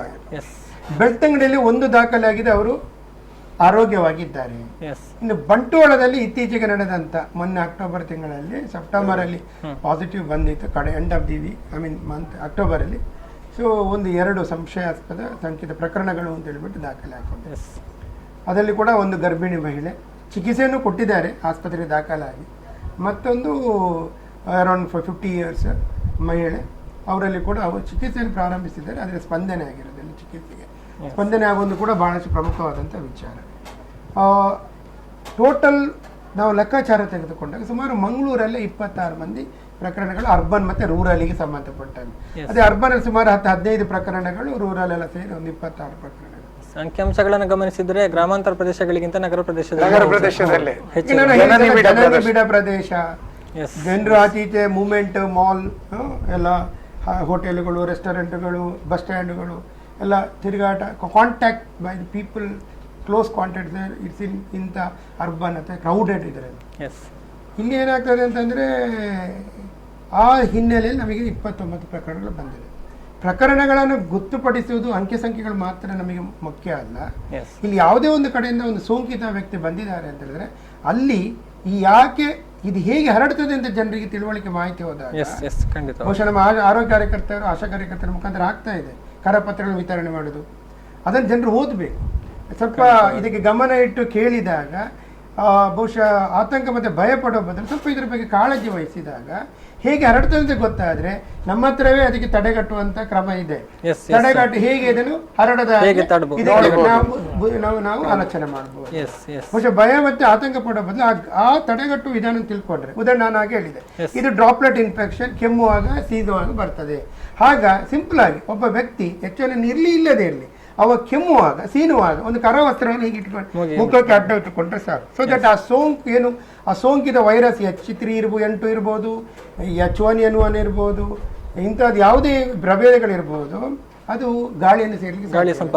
ಬೆಳ್ತಂಗಡಿಯಲ್ಲಿ ಒಂದು ದಾಖಲೆ ಆಗಿದೆ, ಅವರು ಆರೋಗ್ಯವಾಗಿದ್ದಾರೆ. ಇನ್ನು ಬಂಟ್ವಾಳದಲ್ಲಿ ಇತ್ತೀಚೆಗೆ ನಡೆದಂತ ಮೊನ್ನೆ ಅಕ್ಟೋಬರ್ ತಿಂಗಳಲ್ಲಿ, ಸೆಪ್ಟೆಂಬರ್ ಅಲ್ಲಿ ಪಾಸಿಟಿವ್ ಬಂದಿತ್ತು, ಕಡೆ end of the week, month October ಅಲ್ಲಿ. ಸೊ 1-2 ಸಂಶಯಾಸ್ಪದ ಸಂಖ್ಯೆಯ ಪ್ರಕರಣಗಳು ಅಂತ ಹೇಳ್ಬಿಟ್ಟು ದಾಖಲೆ ಹಾಕೊಂಡು, ಅದರಲ್ಲಿ ಕೂಡ ಒಂದು ಗರ್ಭಿಣಿ ಮಹಿಳೆ ಚಿಕಿತ್ಸೆಯನ್ನು ಕೊಟ್ಟಿದ್ದಾರೆ ಆಸ್ಪತ್ರೆಗೆ ದಾಖಲಾಗಿ. ಮತ್ತೊಂದು ಅರೌಂಡ್ 50 ಇಯರ್ಸ್ ಮಹಿಳೆ, ಅವರಲ್ಲಿ ಕೂಡ ಅವರು ಚಿಕಿತ್ಸೆಯನ್ನು ಪ್ರಾರಂಭಿಸಿದ್ದಾರೆ, ಅದರ ಸ್ಪಂದನೆ ಆಗಿರೋದಿಲ್ಲ. ಚಿಕಿತ್ಸೆಗೆ ಸ್ಪಂದನೆ ಆಗೋದು ಕೂಡ ಬಹಳಷ್ಟು ಪ್ರಮುಖವಾದಂಥ ವಿಚಾರ. ಟೋಟಲ್ ನಾವು ಲೆಕ್ಕಾಚಾರ ತೆಗೆದುಕೊಂಡಾಗ ಸುಮಾರು ಮಂಗಳೂರಲ್ಲೇ 26 ಮಂದಿ ಪ್ರಕರಣಗಳು ಅರ್ಬನ್ ಮತ್ತೆ ರೂರಲ್ಗೆ ಸಂಬಂಧಪಟ್ಟವು. ಅದೇ ಅರ್ಬನ್ ಅಲ್ಲಿ ಸುಮಾರು 10-15 ಪ್ರಕರಣಗಳು, ರೂರಲ್ ಎಲ್ಲ ಸೇರಿ ಒಂದು 26 ಪ್ರಕರಣಗಳು. ಅಂಕಿಅಂಶಗಳನ್ನು ಗಮನಿಸಿದ್ರೆ ಗ್ರಾಮಾಂತರ ಪ್ರದೇಶಗಳಿಗಿಂತ ನಗರ ಪ್ರದೇಶದಲ್ಲಿ ಬಿಡ ಪ್ರದೇಶ, ಜನರು ಆಚೀಚೆ ಮೂವ್ಮೆಂಟ್, ಮಾಲ್ ಎಲ್ಲ, ಹೋಟೆಲ್ಗಳು, ರೆಸ್ಟೋರೆಂಟ್ಗಳು, ಬಸ್ ಸ್ಟ್ಯಾಂಡ್ಗಳು ಎಲ್ಲ ತಿರುಗಾಟ, contact by the people, close contact it's ಇಂಥ ಅರ್ಬನ್ ಅಥವಾ ಕ್ರೌಡೆಡ್ ಇದರಲ್ಲಿ. ಇಲ್ಲಿ ಏನಾಗ್ತದೆ ಅಂತಂದರೆ, ಆ ಹಿನ್ನೆಲೆಯಲ್ಲಿ ನಮಗೆ 29 ಪ್ರಕರಣಗಳು ಬಂದಿದೆ. ಪ್ರಕರಣಗಳನ್ನು ಗೊತ್ತುಪಡಿಸುವುದು ಅಂಕೆ ಸಂಖ್ಯೆಗಳು ಮಾತ್ರ ನಮಗೆ ಮುಖ್ಯ ಅಲ್ಲ. ಇಲ್ಲಿ ಯಾವುದೇ ಒಂದು ಕಡೆಯಿಂದ ಒಂದು ಸೋಂಕಿತ ವ್ಯಕ್ತಿ ಬಂದಿದ್ದಾರೆ ಅಂತ ಹೇಳಿದ್ರೆ, ಅಲ್ಲಿ ಈ ಯಾಕೆ ಇದು ಹೇಗೆ ಹರಡ್ತದೆ ಅಂತ ಜನರಿಗೆ ತಿಳುವಳಿಕೆ ಮಾಹಿತಿ ಹೋದಾಗ ಬಹುಶಃ ನಮ್ಮ ಆರೋಗ್ಯ ಕಾರ್ಯಕರ್ತರು, ಆಶಾ ಕಾರ್ಯಕರ್ತರ ಮುಖಾಂತರ ಆಗ್ತಾ ಇದೆ ಕರಪತ್ರಗಳನ್ನು ವಿತರಣೆ ಮಾಡೋದು. ಅದನ್ನು ಜನರು ಓದಬೇಕು. ಸ್ವಲ್ಪ ಇದಕ್ಕೆ ಗಮನ ಇಟ್ಟು ಕೇಳಿದಾಗ ಬಹುಶಃ ಆತಂಕ ಮತ್ತು ಭಯ ಪಡೋ ಬದಲು ಸ್ವಲ್ಪ ಇದರ ಬಗ್ಗೆ ಕಾಳಜಿ ವಹಿಸಿದಾಗ ಹೇಗೆ ಹರಡ್ತದೆ ಗೊತ್ತಾದ್ರೆ ನಮ್ಮ ಹತ್ರವೇ ಅದಕ್ಕೆ ತಡೆಗಟ್ಟುವಂತ ಕ್ರಮ ಇದೆ. ತಡೆಗಟ್ಟು ಹೇಗೆ ಇದನ್ನು ಹರಡದ ನಾವು ಆಲೋಚನೆ ಮಾಡಬಹುದು. ಬಹುಶಃ ಭಯ ಮತ್ತೆ ಆತಂಕ ಪಡೋ ಬದಲು ಆ ತಡೆಗಟ್ಟು ವಿಧಾನ ತಿಳ್ಕೊಂಡ್ರೆ, ಉದಾಹರಣೆ ನಾನು ಆಗ ಹೇಳಿದೆ, ಇದು ಡ್ರಾಪ್ಲೆಟ್ ಇನ್ಫೆಕ್ಷನ್, ಕೆಮ್ಮುವಾಗ ಸೀದುವಾಗ ಬರ್ತದೆ. ಆಗ ಸಿಂಪಲ್ ಆಗಿ ಒಬ್ಬ ವ್ಯಕ್ತಿ ಹೆಚ್ಚು ಇರ್ಲಿ ಇಲ್ಲದೆ ಇರಲಿ, ಅವ ಕೆಮ್ಮುವಾಗ ಸೀನುವಾಗ ಒಂದು ಕರವಸ್ತ್ರವನ್ನು ಹೀಗೆ ಇಟ್ಕೊಂಡು ಮುಖಕ್ಕೆ ಅಡ್ಡ ಇಟ್ಟುಕೊಂಡ್ರೆ ಸಾಕು. ಸೊ ದಟ್ ಆ ಸೋಂಕು ಏನು, ಆ ಸೋಂಕಿತ ವೈರಸ್ H3 8 ಇರ್ಬೋದು, H1N1 ಇರ್ಬೋದು, ಇಂಥದ್ದು ಯಾವುದೇ ಪ್ರಭೇದಗಳಿರ್ಬೋದು, ಅದು ಗಾಳಿಯನ್ನು ಸೇರ್ಲಿಕ್ಕೆ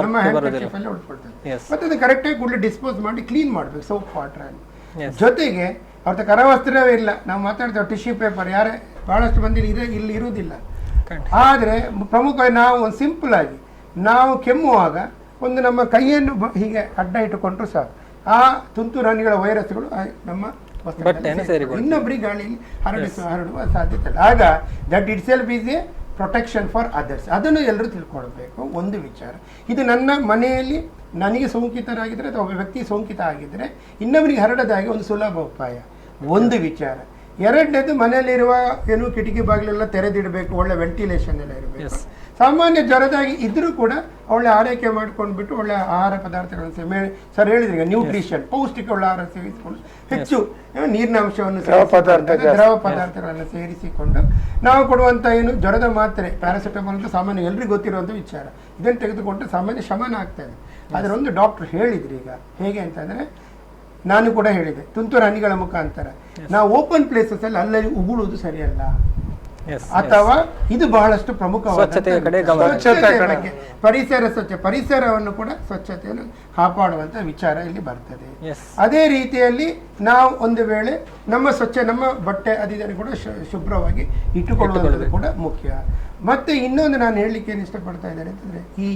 ನಮ್ಮ ಹ್ಯಾಂಡ್ ಹೊಡ್ಕೊಳ್ತದೆ. ಮತ್ತೆ ಅದು ಕರೆಕ್ಟಾಗಿ ಕೂಡಲೇ ಡಿಸ್ಪೋಸ್ ಮಾಡಿ ಕ್ಲೀನ್ ಮಾಡಬೇಕು ಸೋಪ್ ವಾಟರ್ ಅಲ್ಲಿ. ಜೊತೆಗೆ ಅವ್ರ ಕರವಸ್ತ್ರವೇ ಇಲ್ಲ, ನಾವು ಮಾತಾಡ್ತೇವೆ ಟಿಶ್ಯೂ ಪೇಪರ್, ಯಾರೇ ಬಹಳಷ್ಟು ಮಂದಿ ಇಲ್ಲಿ ಇರುವುದಿಲ್ಲ. ಆದರೆ ಪ್ರಮುಖವಾಗಿ ನಾವು ಒಂದು ಸಿಂಪಲ್ ಆಗಿ ನಾವು ಕೆಮ್ಮುವಾಗ ಒಂದು ನಮ್ಮ ಕೈಯನ್ನು ಹೀಗೆ ಅಡ್ಡ ಇಟ್ಟುಕೊಂಡ್ರು ಸಾಕು, ಆ ತುಂತುರು ಹನಿಗಳ ವೈರಸ್ಗಳು ನಮ್ಮ ಇನ್ನೊಬ್ಬರಿಗೆ ಗಾಳಿಯಲ್ಲಿ ಹರಡುವ ಸಾಧ್ಯತೆ ಇಲ್ಲ. ಆಗ that it self is A protection for others. ಅದನ್ನು ಎಲ್ಲರೂ ತಿಳ್ಕೊಳ್ಬೇಕು. ಒಂದು ವಿಚಾರ, ಇದು ನನ್ನ ಮನೆಯಲ್ಲಿ ನನಗೆ ಸೋಂಕಿತರಾಗಿದ್ದರೆ ಅಥವಾ ಒಬ್ಬ ವ್ಯಕ್ತಿ ಸೋಂಕಿತ ಆಗಿದ್ದರೆ ಇನ್ನೊಬ್ಬರಿಗೆ ಹರಡದಾಗಿ ಒಂದು ಸುಲಭ ಉಪಾಯ, ಒಂದು ವಿಚಾರ. ಎರಡನೇದು, ಮನೆಯಲ್ಲಿರುವ ಏನು ಕಿಟಕಿ ಬಾಗಿಲೆಲ್ಲ ತೆರೆದಿಡಬೇಕು, ಒಳ್ಳೆ ವೆಂಟಿಲೇಷನ್ ಎಲ್ಲ ಇರಬೇಕು. ಸಾಮಾನ್ಯ ಜ್ವರದಾಗಿ ಇದ್ರೂ ಕೂಡ ಒಳ್ಳೆ ಆರೈಕೆ ಮಾಡ್ಕೊಂಡ್ಬಿಟ್ಟು ಒಳ್ಳೆ ಆಹಾರ ಪದಾರ್ಥಗಳನ್ನು ಸರ್ ಹೇಳಿದ್ರೆ ಈಗ ನ್ಯೂಟ್ರಿಷನ್, ಪೌಷ್ಟಿಕ ಒಳ್ಳೆ ಆಹಾರ ಸೇವಿಸಿಕೊಂಡು ಹೆಚ್ಚು ನೀರಿನ ಅಂಶವನ್ನು ದ್ರವ ಪದಾರ್ಥಗಳನ್ನು ಸೇರಿಸಿಕೊಂಡು ನಾವು ಕೊಡುವಂಥ ಏನು ಜ್ವರದ ಮಾತ್ರೆ ಪ್ಯಾರಾಸಿಟಮಾಲ್ ಅಂತ ಸಾಮಾನ್ಯ ಎಲ್ರಿಗೂ ಗೊತ್ತಿರುವಂಥ ವಿಚಾರ, ಇದನ್ನು ತೆಗೆದುಕೊಂಡ್ರೆ ಸಾಮಾನ್ಯ ಶಮನ ಆಗ್ತದೆ. ಅದರ ಒಂದು ಡಾಕ್ಟರ್ ಹೇಳಿದ್ರು ಈಗ ಹೇಗೆ ಅಂತಂದರೆ, ನಾನು ಕೂಡ ಹೇಳಿದೆ, ತುಂತುರು ಹನಿಗಳ ಮುಖಾಂತರ ನಾವು ಓಪನ್ ಪ್ಲೇಸಸ್ ಅಲ್ಲಿ ಅಲ್ಲಲ್ಲಿ ಉಗುಳುವುದು ಸರಿಯಲ್ಲ, ಅಥವಾ ಇದು ಬಹಳಷ್ಟು ಪ್ರಮುಖವಾದ ಪರಿಸರವನ್ನು ಕೂಡ ಸ್ವಚ್ಛತೆಯನ್ನು ಕಾಪಾಡುವಂತ ವಿಚಾರ ಇಲ್ಲಿ ಬರ್ತದೆ. ಅದೇ ರೀತಿಯಲ್ಲಿ ನಾವು ಒಂದು ವೇಳೆ ನಮ್ಮ ಬಟ್ಟೆ ಅದಿದನ್ನು ಕೂಡ ಶುಭ್ರವಾಗಿ ಇಟ್ಟುಕೊಳ್ಳುವಂಥದ್ದು ಕೂಡ ಮುಖ್ಯ. ಮತ್ತೆ ಇನ್ನೊಂದು ನಾನು ಹೇಳಲಿಕ್ಕೆ ಏನು ಇಷ್ಟಪಡ್ತಾ ಇದ್ದೇನೆ ಅಂತಂದ್ರೆ, ಈ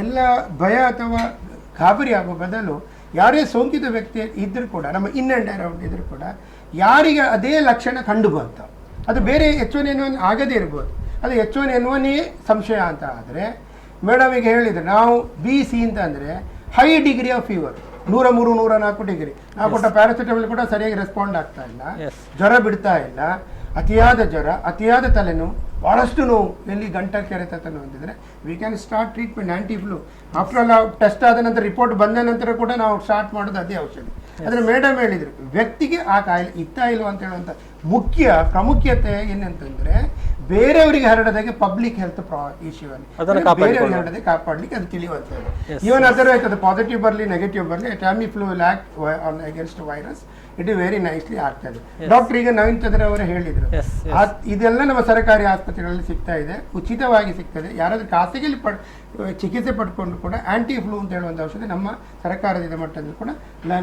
ಎಲ್ಲ ಭಯ ಅಥವಾ ಗಾಬರಿ ಆಗುವ ಬದಲು ಯಾರೇ ಸೋಂಕಿತ ವ್ಯಕ್ತಿ ಇದ್ರೂ ಕೂಡ, ನಮ್ಮ ಇನ್ ಅಂಡ್ ಅರೌಂಡ್ ಇದ್ರೂ ಕೂಡ, ಯಾರಿಗೆ ಅದೇ ಲಕ್ಷಣ ಕಂಡು ಬಂತ, ಅದು ಬೇರೆ H1N1 ಆಗದೇ ಇರ್ಬೋದು, ಅದು H1N1 ಸಂಶಯ ಅಂತ ಆದರೆ ಮೇಡಮ್ ಈಗ ಹೇಳಿದ್ರೆ, ನಾವು BC ಅಂತ ಅಂದರೆ high degree of fever, 103 104 degree. ನಾವು ಕೊಟ್ಟ ಪ್ಯಾರಾಸಿಟಮಾಲ್ ಕೂಡ ಸರಿಯಾಗಿ ರೆಸ್ಪಾಂಡ್ ಆಗ್ತಾ ಇಲ್ಲ, ಜ್ವರ ಬಿಡ್ತಾ ಇಲ್ಲ, ಅತಿಯಾದ ಜ್ವರ, ಅತಿಯಾದ ತಲೆನೋವು, ಬಹಳಷ್ಟು ನೋವು, ಎಲ್ಲಿ ಗಂಟಲು ಕೆರೆತ ನೋವು ಅಂತಿದ್ರೆ we can start treatment anti flu. After all test ಆದ ನಂತರ ರಿಪೋರ್ಟ್ ಬಂದ ನಂತರ ಕೂಡ ನಾವು ಸ್ಟಾರ್ಟ್ ಮಾಡೋದು ಅದೇ ಔಷಧಿ. ಆದರೆ ಮೇಡಮ್ ಹೇಳಿದ್ರು, ವ್ಯಕ್ತಿಗೆ ಆ ಕಾಯಿಲೆ ಇತ್ತಾ ಇಲ್ವ ಅಂತ ಹೇಳುವಂಥ ಪ್ರಾಮುಖ್ಯತೆ ಏನಂತಂದರೆ, ಬೇರೆಯವರಿಗೆ ಹರಡದಾಗೆ ಪಬ್ಲಿಕ್ ಹೆಲ್ತ್ ಇಶ್ಯೂ ಬೇರೆಯವರಿಗೆ ಹರಡದೆ ಕಾಪಾಡಲಿಕ್ಕೆ ಅದು ತಿಳಿಯುವಂಥದ್ದು. ಇವನ್ ಅದರ್ವೈಸ್ ಅದು ಪಾಸಿಟಿವ್ ಬರಲಿ ನೆಗೆಟಿವ್ ಬರಲಿ Tamiflu will act on against virus. It is very nicely ಆಗ್ತದೆ. ಡಾಕ್ಟರ್ ಈಗ ನವೀನ್ ಚಂದ್ರ ಅವರೇ ಹೇಳಿದ್ರು, ಇದೆಲ್ಲ ನಮ್ಮ ಸರ್ಕಾರಿ ಆಸ್ಪತ್ರೆಗಳಲ್ಲಿ ಸಿಗ್ತಾ ಇದೆ, ಉಚಿತವಾಗಿ ಸಿಗ್ತದೆ. ಯಾರಾದ್ರೂ ಖಾಸಗಿಯಲ್ಲಿ ಚಿಕಿತ್ಸೆ ಪಡ್ಕೊಂಡು ಕೂಡ ಆಂಟಿ ಫ್ಲೂ ಅಂತ ಹೇಳುವಂಥ ಔಷಧಿ ನಮ್ಮ ಸರ್ಕಾರದ ಮಟ್ಟದಲ್ಲಿ ಕೂಡ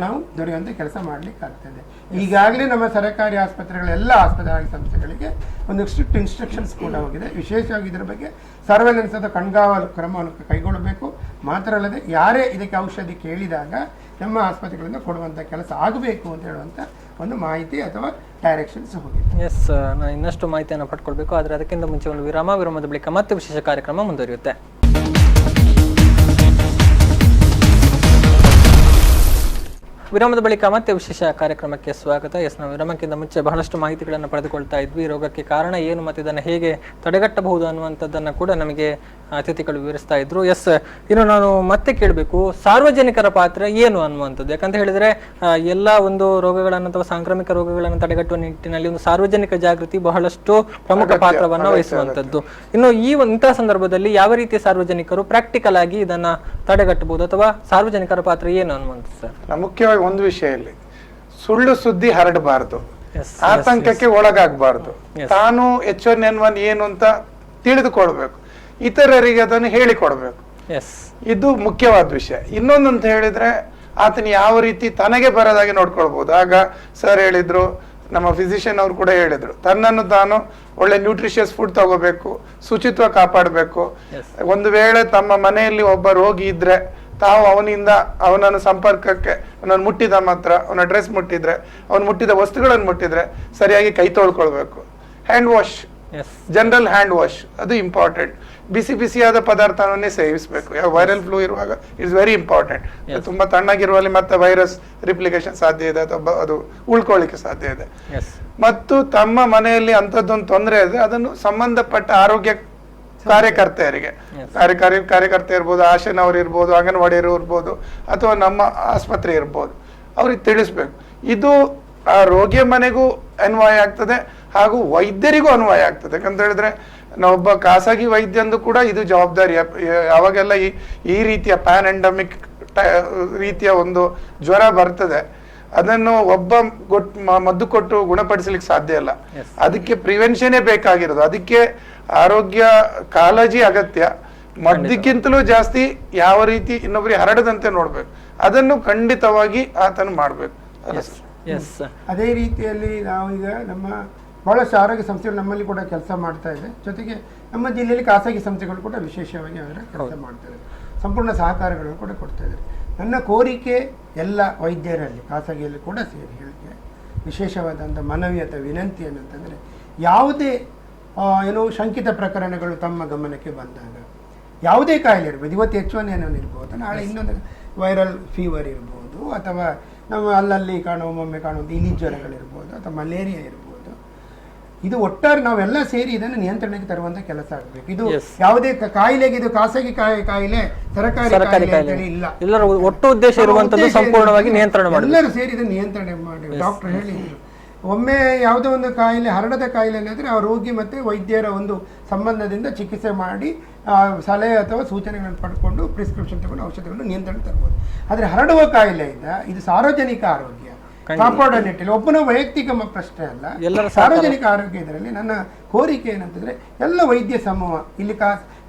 ನಾವು ದೊರೆಯುವಂಥ ಕೆಲಸ ಮಾಡ್ಲಿಕ್ಕೆ ಆಗ್ತದೆ. ಈಗಾಗಲೇ ನಮ್ಮ ಸರ್ಕಾರಿ ಆಸ್ಪತ್ರೆಗಳ ಎಲ್ಲ ಆಸ್ಪತ್ರೆ ಸಂಸ್ಥೆಗಳಿಗೆ ಒಂದು ಸ್ಟ್ರಿಕ್ಟ್ ಇನ್ಸ್ಟ್ರಕ್ಷನ್ಸ್ ಕೂಡ ಹೋಗಿದೆ. ವಿಶೇಷವಾಗಿ ಇದರ ಬಗ್ಗೆ ಸರ್ವೆಲೆನ್ಸ್ ಅಥವಾ ಕಣ್ಗಾವಲು ಕ್ರಮವನ್ನು ಕೈಗೊಳ್ಳಬೇಕು. ಮಾತ್ರ ಅಲ್ಲದೆ ಯಾರೇ ಇದಕ್ಕೆ ಔಷಧಿ ಕೇಳಿದಾಗ ನಮ್ಮ ಆಸ್ಪತ್ರೆಗಳಿಂದ ಕೊಡುವಂಥ ಕೆಲಸ ಆಗಬೇಕು ಅಂತ ಹೇಳುವಂಥ ಒಂದು ಮಾಹಿತಿ ಅಥವಾ ಡೈರೆಕ್ಷನ್ಸ್ ಹೋಗಿದೆ. ಎಸ್, ನಾನು ಇನ್ನಷ್ಟು ಮಾಹಿತಿಯನ್ನು ಪಡ್ಕೊಳ್ಬೇಕು. ಆದರೆ ಅದಕ್ಕಿಂತ ಮುಂಚೆ ಒಂದು ವಿರಾಮದ ಬಳಿಕ ಮತ್ತೆ ವಿಶೇಷ ಕಾರ್ಯಕ್ರಮ ಮುಂದುವರಿಯುತ್ತೆ. ವಿರಾಮದ ಬಳಿಕ ಮತ್ತೆ ವಿಶೇಷ ಕಾರ್ಯಕ್ರಮಕ್ಕೆ ಸ್ವಾಗತ. ಎಸ್, ನಾವು ವಿರಾಮಕ್ಕಿಂತ ಮುಂಚೆ ಬಹಳಷ್ಟು ಮಾಹಿತಿಗಳನ್ನು ಪಡೆದುಕೊಳ್ತಾ ಇದ್ವಿ. ರೋಗಕ್ಕೆ ಕಾರಣ ಏನು ಮತ್ತು ಇದನ್ನು ಹೇಗೆ ತಡೆಗಟ್ಟಬಹುದು ಅನ್ನುವಂಥದ್ದನ್ನು ಕೂಡ ನಮಗೆ ಅತಿಥಿಗಳು ವಿವರಿಸ್ತಾ ಇದ್ರು. ಎಸ್, ಇನ್ನು ನಾನು ಮತ್ತೆ ಕೇಳಬೇಕು, ಸಾರ್ವಜನಿಕರ ಪಾತ್ರ ಏನು ಅನ್ನುವಂಥದ್ದು. ಯಾಕಂತ ಹೇಳಿದ್ರೆ ಎಲ್ಲ ಒಂದು ರೋಗಗಳನ್ನು ಅಥವಾ ಸಾಂಕ್ರಾಮಿಕ ರೋಗಗಳನ್ನು ತಡೆಗಟ್ಟುವ ನಿಟ್ಟಿನಲ್ಲಿ ಒಂದು ಸಾರ್ವಜನಿಕ ಜಾಗೃತಿ ಬಹಳಷ್ಟು ಪ್ರಮುಖ ಪಾತ್ರವನ್ನು ವಹಿಸುವಂಥದ್ದು. ಇನ್ನು ಇಂತಹ ಸಂದರ್ಭದಲ್ಲಿ ಯಾವ ರೀತಿಯ ಸಾರ್ವಜನಿಕರು ಪ್ರಾಕ್ಟಿಕಲ್ ಆಗಿ ಇದನ್ನ ತಡೆಗಟ್ಟಬಹುದು ಅಥವಾ ಸಾರ್ವಜನಿಕರ ಪಾತ್ರ ಏನು ಅನ್ನುವಂಥದ್ದು ಸರ್? ಮುಖ್ಯವಾಗಿ ಒಂದು ವಿಷಯ ಇಲ್ಲಿ, ಸುಳ್ಳು ಸುದ್ದಿ ಹರಡಬಾರದು, ಆತಂಕಕ್ಕೆ ಒಳಗಾಗಬಾರದು. ತಾನು H1N1 ಏನು ಅಂತ ತಿಳಿದುಕೊಳ್ಬೇಕು, ಇತರರಿಗೆ ಅದನ್ನು ಹೇಳಿಕೊಡ್ಬೇಕು. ಇದು ಮುಖ್ಯವಾದ ವಿಷಯ. ಇನ್ನೊಂದಂತ ಹೇಳಿದ್ರೆ ಆತನ ಯಾವ ರೀತಿ ತನಗೆ ಬರದಾಗೆ ನೋಡ್ಕೊಳ್ಬಹುದು. ಆಗ ಸರ್ ಹೇಳಿದ್ರು, ನಮ್ಮ ಫಿಸಿಷಿಯನ್ ಅವರು ಕೂಡ ಹೇಳಿದ್ರು, ತನ್ನನ್ನು ತಾನು ಒಳ್ಳೆ ನ್ಯೂಟ್ರಿಷಿಯಸ್ ಫುಡ್ ತಗೋಬೇಕು, ಶುಚಿತ್ವ ಕಾಪಾಡಬೇಕು. ಒಂದು ವೇಳೆ ತಮ್ಮ ಮನೆಯಲ್ಲಿ ಒಬ್ಬ ರೋಗಿ ಇದ್ರೆ ತಾವು ಅವನನ್ನು ಸಂಪರ್ಕಕ್ಕೆ ಅವನನ್ನು ಮುಟ್ಟಿದ ಮಾತ್ರ, ಅವನ ಡ್ರೆಸ್ ಮುಟ್ಟಿದ್ರೆ, ಅವನು ಮುಟ್ಟಿದ ವಸ್ತುಗಳನ್ನು ಮುಟ್ಟಿದ್ರೆ ಸರಿಯಾಗಿ ಕೈ ತೊಳ್ಕೊಳ್ಬೇಕು. Hand wash, general hand wash ಅದು ಇಂಪಾರ್ಟೆಂಟ್. ಬಿಸಿಯಾದ ಪದಾರ್ಥವನ್ನೇ ಸೇವಿಸಬೇಕು. ವೈರಲ್ ಫ್ಲೂ ಇರುವಾಗ ಇಟ್ಸ್ ವೆರಿ ಇಂಪಾರ್ಟೆಂಟ್. ತುಂಬಾ ತಣ್ಣಗಿರುವಲ್ಲಿ ಮತ್ತೆ ವೈರಸ್ ರಿಪ್ಲಿಕೇಶನ್ ಸಾಧ್ಯ ಇದೆ ಅಥವಾ ಅದು ಉಳ್ಕೊಳ್ಳಿಕ್ಕೆ ಸಾಧ್ಯ ಇದೆ. ಮತ್ತು ತಮ್ಮ ಮನೆಯಲ್ಲಿ ಅಂಥದ್ದೊಂದು ತೊಂದರೆ ಇದ್ರೆ ಅದನ್ನು ಸಂಬಂಧಪಟ್ಟ ಆರೋಗ್ಯ ಕಾರ್ಯಕರ್ತೆಯರಿಗೆ, ಕಾರ್ಯಕರ್ತೆ ಇರ್ಬೋದು, ಆಶೆನವರು ಇರ್ಬೋದು, ಅಂಗನವಾಡಿಯರು ಇರ್ಬೋದು, ಅಥವಾ ನಮ್ಮ ಆಸ್ಪತ್ರೆ ಇರ್ಬೋದು, ಅವ್ರಿಗೆ ತಿಳಿಸ್ಬೇಕು. ಇದು ಆ ರೋಗಿಯ ಮನೆಗೂ ಅನ್ವಯ ಆಗ್ತದೆ ಹಾಗೂ ವೈದ್ಯರಿಗೂ ಅನ್ವಯ ಆಗ್ತದೆ. ಯಾಕಂತ ಹೇಳಿದ್ರೆ ನಾವೊಬ್ಬ ಖಾಸಗಿ ವೈದ್ಯಂದು ಕೂಡ ಇದು ಜವಾಬ್ದಾರಿ. ಯಾವಾಗೆಲ್ಲ ಈ ರೀತಿಯ ಪ್ಯಾನ್ಡೆಮಿಕ್ ರೀತಿಯ ಒಂದು ಜ್ವರ ಬರ್ತದೆ, ಅದನ್ನು ಒಬ್ಬ ಮದ್ದು ಕೊಟ್ಟು ಗುಣಪಡಿಸಲಿಕ್ಕೆ ಸಾಧ್ಯ ಇಲ್ಲ. ಅದಕ್ಕೆ ಪ್ರಿವೆನ್ಷನ್ನೇ ಬೇಕಾಗಿರೋದು. ಅದಕ್ಕೆ ಆರೋಗ್ಯ ಕಾಳಜಿ ಅಗತ್ಯ. ಮದ್ದಕ್ಕಿಂತಲೂ ಜಾಸ್ತಿ ಯಾವ ರೀತಿ ಇನ್ನೊಬ್ಬರಿಗೆ ಹರಡದಂತೆ ನೋಡ್ಬೇಕು, ಅದನ್ನು ಖಂಡಿತವಾಗಿ ಆತನು ಮಾಡ್ಬೇಕು. ಅದೇ ರೀತಿಯಲ್ಲಿ ನಾವೀಗ ನಮ್ಮ ಬಹಳಷ್ಟು ಆರೋಗ್ಯ ಸಂಸ್ಥೆಗಳು ನಮ್ಮಲ್ಲಿ ಕೂಡ ಕೆಲಸ ಮಾಡ್ತಾ ಇದೆ. ಜೊತೆಗೆ ನಮ್ಮ ಜಿಲ್ಲೆಯಲ್ಲಿ ಖಾಸಗಿ ಸಂಸ್ಥೆಗಳು ಕೂಡ ವಿಶೇಷವಾಗಿ ಅವರ ಕೆಲಸ ಮಾಡ್ತಾರೆ, ಸಂಪೂರ್ಣ ಸಹಕಾರಗಳನ್ನು ಕೂಡ ಕೊಡ್ತಾ ಇದ್ದಾರೆ. ನನ್ನ ಕೋರಿಕೆ ಎಲ್ಲ ವೈದ್ಯರಲ್ಲಿ ಖಾಸಗಿಯಲ್ಲಿ ಕೂಡ ಸೇರಿ ಹೇಳಿಕೆ ವಿಶೇಷವಾದಂಥ ಮನವಿ ಅಥವಾ ವಿನಂತಿ ಏನಂತಂದರೆ, ಯಾವುದೇ ಶಂಕಿತ ಪ್ರಕರಣಗಳು ತಮ್ಮ ಗಮನಕ್ಕೆ ಬಂದಾಗ, ಯಾವುದೇ ಕಾಯಿಲೆ ಇರ್ಬೋದು, ಇವತ್ತು H1N1 ಇರ್ಬೋದು, ನಾಳೆ ಇನ್ನೊಂದು ವೈರಲ್ ಫೀವರ್ ಇರ್ಬೋದು, ಅಥವಾ ನಾವು ಅಲ್ಲಲ್ಲಿ ಒಮ್ಮೊಮ್ಮೆ ಕಾಣುವಂಥ ಇಲಿ ಜ್ವರಗಳಿರ್ಬೋದು, ಅಥವಾ ಮಲೇರಿಯಾ ಇರ್ಬೋದು, ಇದು ಒಟ್ಟಾರೆ ನಾವೆಲ್ಲ ಸೇರಿ ಇದನ್ನು ನಿಯಂತ್ರಣಕ್ಕೆ ತರುವಂತ ಕೆಲಸ ಆಗಬೇಕು. ಇದು ಯಾವುದೇ ಕಾಯಿಲೆಗೆ ಇದು ಖಾಸಗಿ ಕಾಯಿಲೆ, ಸರ್ಕಾರಿ ಕಾಯಿಲೆ ಇಲ್ಲ, ಎಲ್ಲರ ಒಟ್ಟು ಉದ್ದೇಶ ಇರುವಂತದ್ದು ಸಂಪೂರ್ಣವಾಗಿ ನಿಯಂತ್ರಣ ಮಾಡಿ, ಎಲ್ಲರೂ ಸೇರಿ ಇದನ್ನು ನಿಯಂತ್ರಣೆ ಮಾಡಿ. ಡಾಕ್ಟರ್ ಹೇಳಿದ್ರು, ಒಮ್ಮೆ ಯಾವುದೋ ಒಂದು ಕಾಯಿಲೆ, ಹರಡದ ಕಾಯಿಲೆ ಏನಾದ್ರೆ ಆ ರೋಗಿ ಮತ್ತೆ ವೈದ್ಯರ ಒಂದು ಸಂಬಂಧದಿಂದ ಚಿಕಿತ್ಸೆ ಮಾಡಿ ಸಲಹೆ ಅಥವಾ ಸೂಚನೆಗಳನ್ನು ಪಡ್ಕೊಂಡು ಪ್ರಿಸ್ಕ್ರಿಪ್ಷನ್ ತಗೊಂಡು ಔಷಧಗಳನ್ನು ನಿಯಂತ್ರಣ ತರಬಹುದು. ಆದರೆ ಹರಡುವ ಕಾಯಿಲೆಯಿಂದ ಇದು ಸಾರ್ವಜನಿಕ ಆರೋಗ್ಯ ಕಾಪಾಡೋ ನಿಟ್ಟಿನಲ್ಲಿ ಒಬ್ಬನ ವೈಯಕ್ತಿಕ ಪ್ರಶ್ನೆ ಅಲ್ಲ, ಸಾರ್ವಜನಿಕ ಆರೋಗ್ಯ. ಇದರಲ್ಲಿ ನನ್ನ ಕೋರಿಕೆ ಏನಂತಂದ್ರೆ, ಎಲ್ಲ ವೈದ್ಯ ಸಮೂಹ, ಇಲ್ಲಿ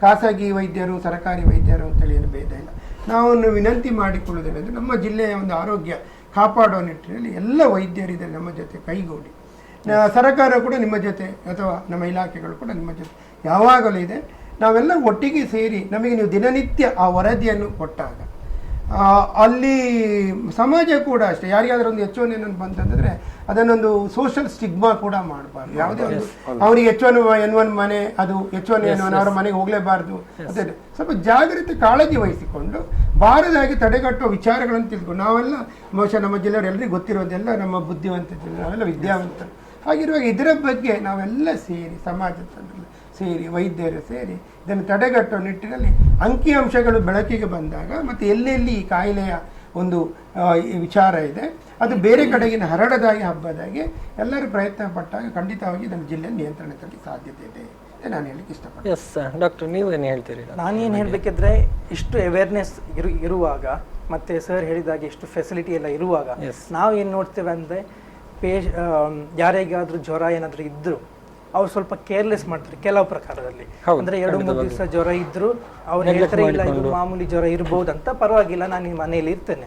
ಖಾಸಗಿ ವೈದ್ಯರು, ಸರ್ಕಾರಿ ವೈದ್ಯರು ಅಂತೇಳಿ ಏನು ಭೇದ ಇಲ್ಲ. ನಾವು ವಿನಂತಿ ಮಾಡಿಕೊಳ್ಳುವುದೇನೆಂದ್ರೆ, ನಮ್ಮ ಜಿಲ್ಲೆಯ ಒಂದು ಆರೋಗ್ಯ ಕಾಪಾಡೋ ನಿಟ್ಟಿನಲ್ಲಿ ಎಲ್ಲ ವೈದ್ಯರಿದ್ದಾರೆ ನಮ್ಮ ಜೊತೆ ಕೈಗೂಡಿ, ಸರ್ಕಾರ ಕೂಡ ನಿಮ್ಮ ಜೊತೆ ಅಥವಾ ನಮ್ಮ ಇಲಾಖೆಗಳು ಕೂಡ ನಿಮ್ಮ ಜೊತೆ ಯಾವಾಗಲೂ ಇದೆ. ನಾವೆಲ್ಲ ಒಟ್ಟಿಗೆ ಸೇರಿ, ನಮಗೆ ನೀವು ದಿನನಿತ್ಯ ಆ ವರದಿಯನ್ನು ಕೊಟ್ಟಾಗ ಅಲ್ಲಿ ಸಮಾಜ ಕೂಡ ಅಷ್ಟೇ, ಯಾರಿಗಾದ್ರೂ ಒಂದು H1N1 ಬಂತಂದ್ರೆ ಅದನ್ನೊಂದು ಸೋಷಿಯಲ್ ಸ್ಟಿಗ್ಮಾ ಕೂಡ ಮಾಡಬಾರ್ದು. ಯಾವುದೇ ಒಂದು ಅವರಿಗೆ H1N1 ಮನೆ, ಅದು H1N1 ಅವರ ಮನೆಗೆ ಹೋಗಲೇಬಾರ್ದು. ಅದೇ ಸ್ವಲ್ಪ ಜಾಗ್ರತೆ ಕಾಳಜಿ ವಹಿಸಿಕೊಂಡು ಬಾರದಾಗಿ ತಡೆಗಟ್ಟುವ ವಿಚಾರಗಳನ್ನು ತಿಳ್ಕೊಂಡು, ನಾವೆಲ್ಲ ಬಹುಶಃ ನಮ್ಮ ಜಿಲ್ಲೆಯವರು ಎಲ್ಲರಿಗೂ ಗೊತ್ತಿರೋದೆಲ್ಲ ನಮ್ಮ ಬುದ್ಧಿವಂತ ಜಿಲ್ಲೆ, ನಾವೆಲ್ಲ ವಿದ್ಯಾವಂತರು. ಹಾಗಿರುವಾಗ ಇದರ ಬಗ್ಗೆ ನಾವೆಲ್ಲ ಸೇರಿ, ಸಮಾಜದ ಸೇರಿ, ವೈದ್ಯರು ಸೇರಿ ಇದನ್ನು ತಡೆಗಟ್ಟುವ ನಿಟ್ಟಿನಲ್ಲಿ ಅಂಕಿಅಂಶಗಳು ಬೆಳಕಿಗೆ ಬಂದಾಗ, ಮತ್ತು ಎಲ್ಲೆಲ್ಲಿ ಈ ಕಾಯಿಲೆಯ ಒಂದು ವಿಚಾರ ಇದೆ ಅದು ಬೇರೆ ಕಡೆಗಿನ ಹರಡದಾಗಿ ಹಬ್ಬದಾಗಿ ಎಲ್ಲರೂ ಪ್ರಯತ್ನ ಪಟ್ಟಾಗ ಖಂಡಿತವಾಗಿ ಇದನ್ನು ಜಿಲ್ಲೆ ನಿಯಂತ್ರಣದಲ್ಲಿ ಸಾಧ್ಯತೆ ಇದೆ. ನಾನು ಹೇಳಲಿಕ್ಕೆ ಇಷ್ಟಪಡ್ತೀನಿ. ಎಸ್ ಡಾಕ್ಟರ್, ನೀವೇನು ಹೇಳ್ತೀರಿ? ನಾನೇನು ಹೇಳಬೇಕಿದ್ರೆ ಇಷ್ಟು ಅವೇರ್ನೆಸ್ ಇರುವಾಗ ಮತ್ತೆ ಸರ್ ಹೇಳಿದಾಗೆ ಇಷ್ಟು ಫೆಸಿಲಿಟಿ ಎಲ್ಲ ಇರುವಾಗ ನಾವು ಏನು ನೋಡ್ತೇವೆ ಅಂದರೆ ಯಾರಿಗಾದ್ರೂ ಜ್ವರ ಏನಾದರೂ ಇದ್ದರೂ ಅವ್ರು ಸ್ವಲ್ಪ ಕೇರ್ಲೆಸ್ ಮಾಡ್ತಾರೆ ಕೆಲವು ಪ್ರಕಾರದಲ್ಲಿ. ಅಂದ್ರೆ 2-3 ದಿವಸ ಜ್ವರ ಇದ್ರು ಅವ್ರು ಹೇಳ್ತಾರೆ ಇಲ್ಲ ಇದು ಮಾಮೂಲಿ ಜ್ವರ ಇರ್ಬೋದು ಅಂತ, ಪರವಾಗಿಲ್ಲ ನಾನು ಮನೆಯಲ್ಲಿ ಇರ್ತೇನೆ.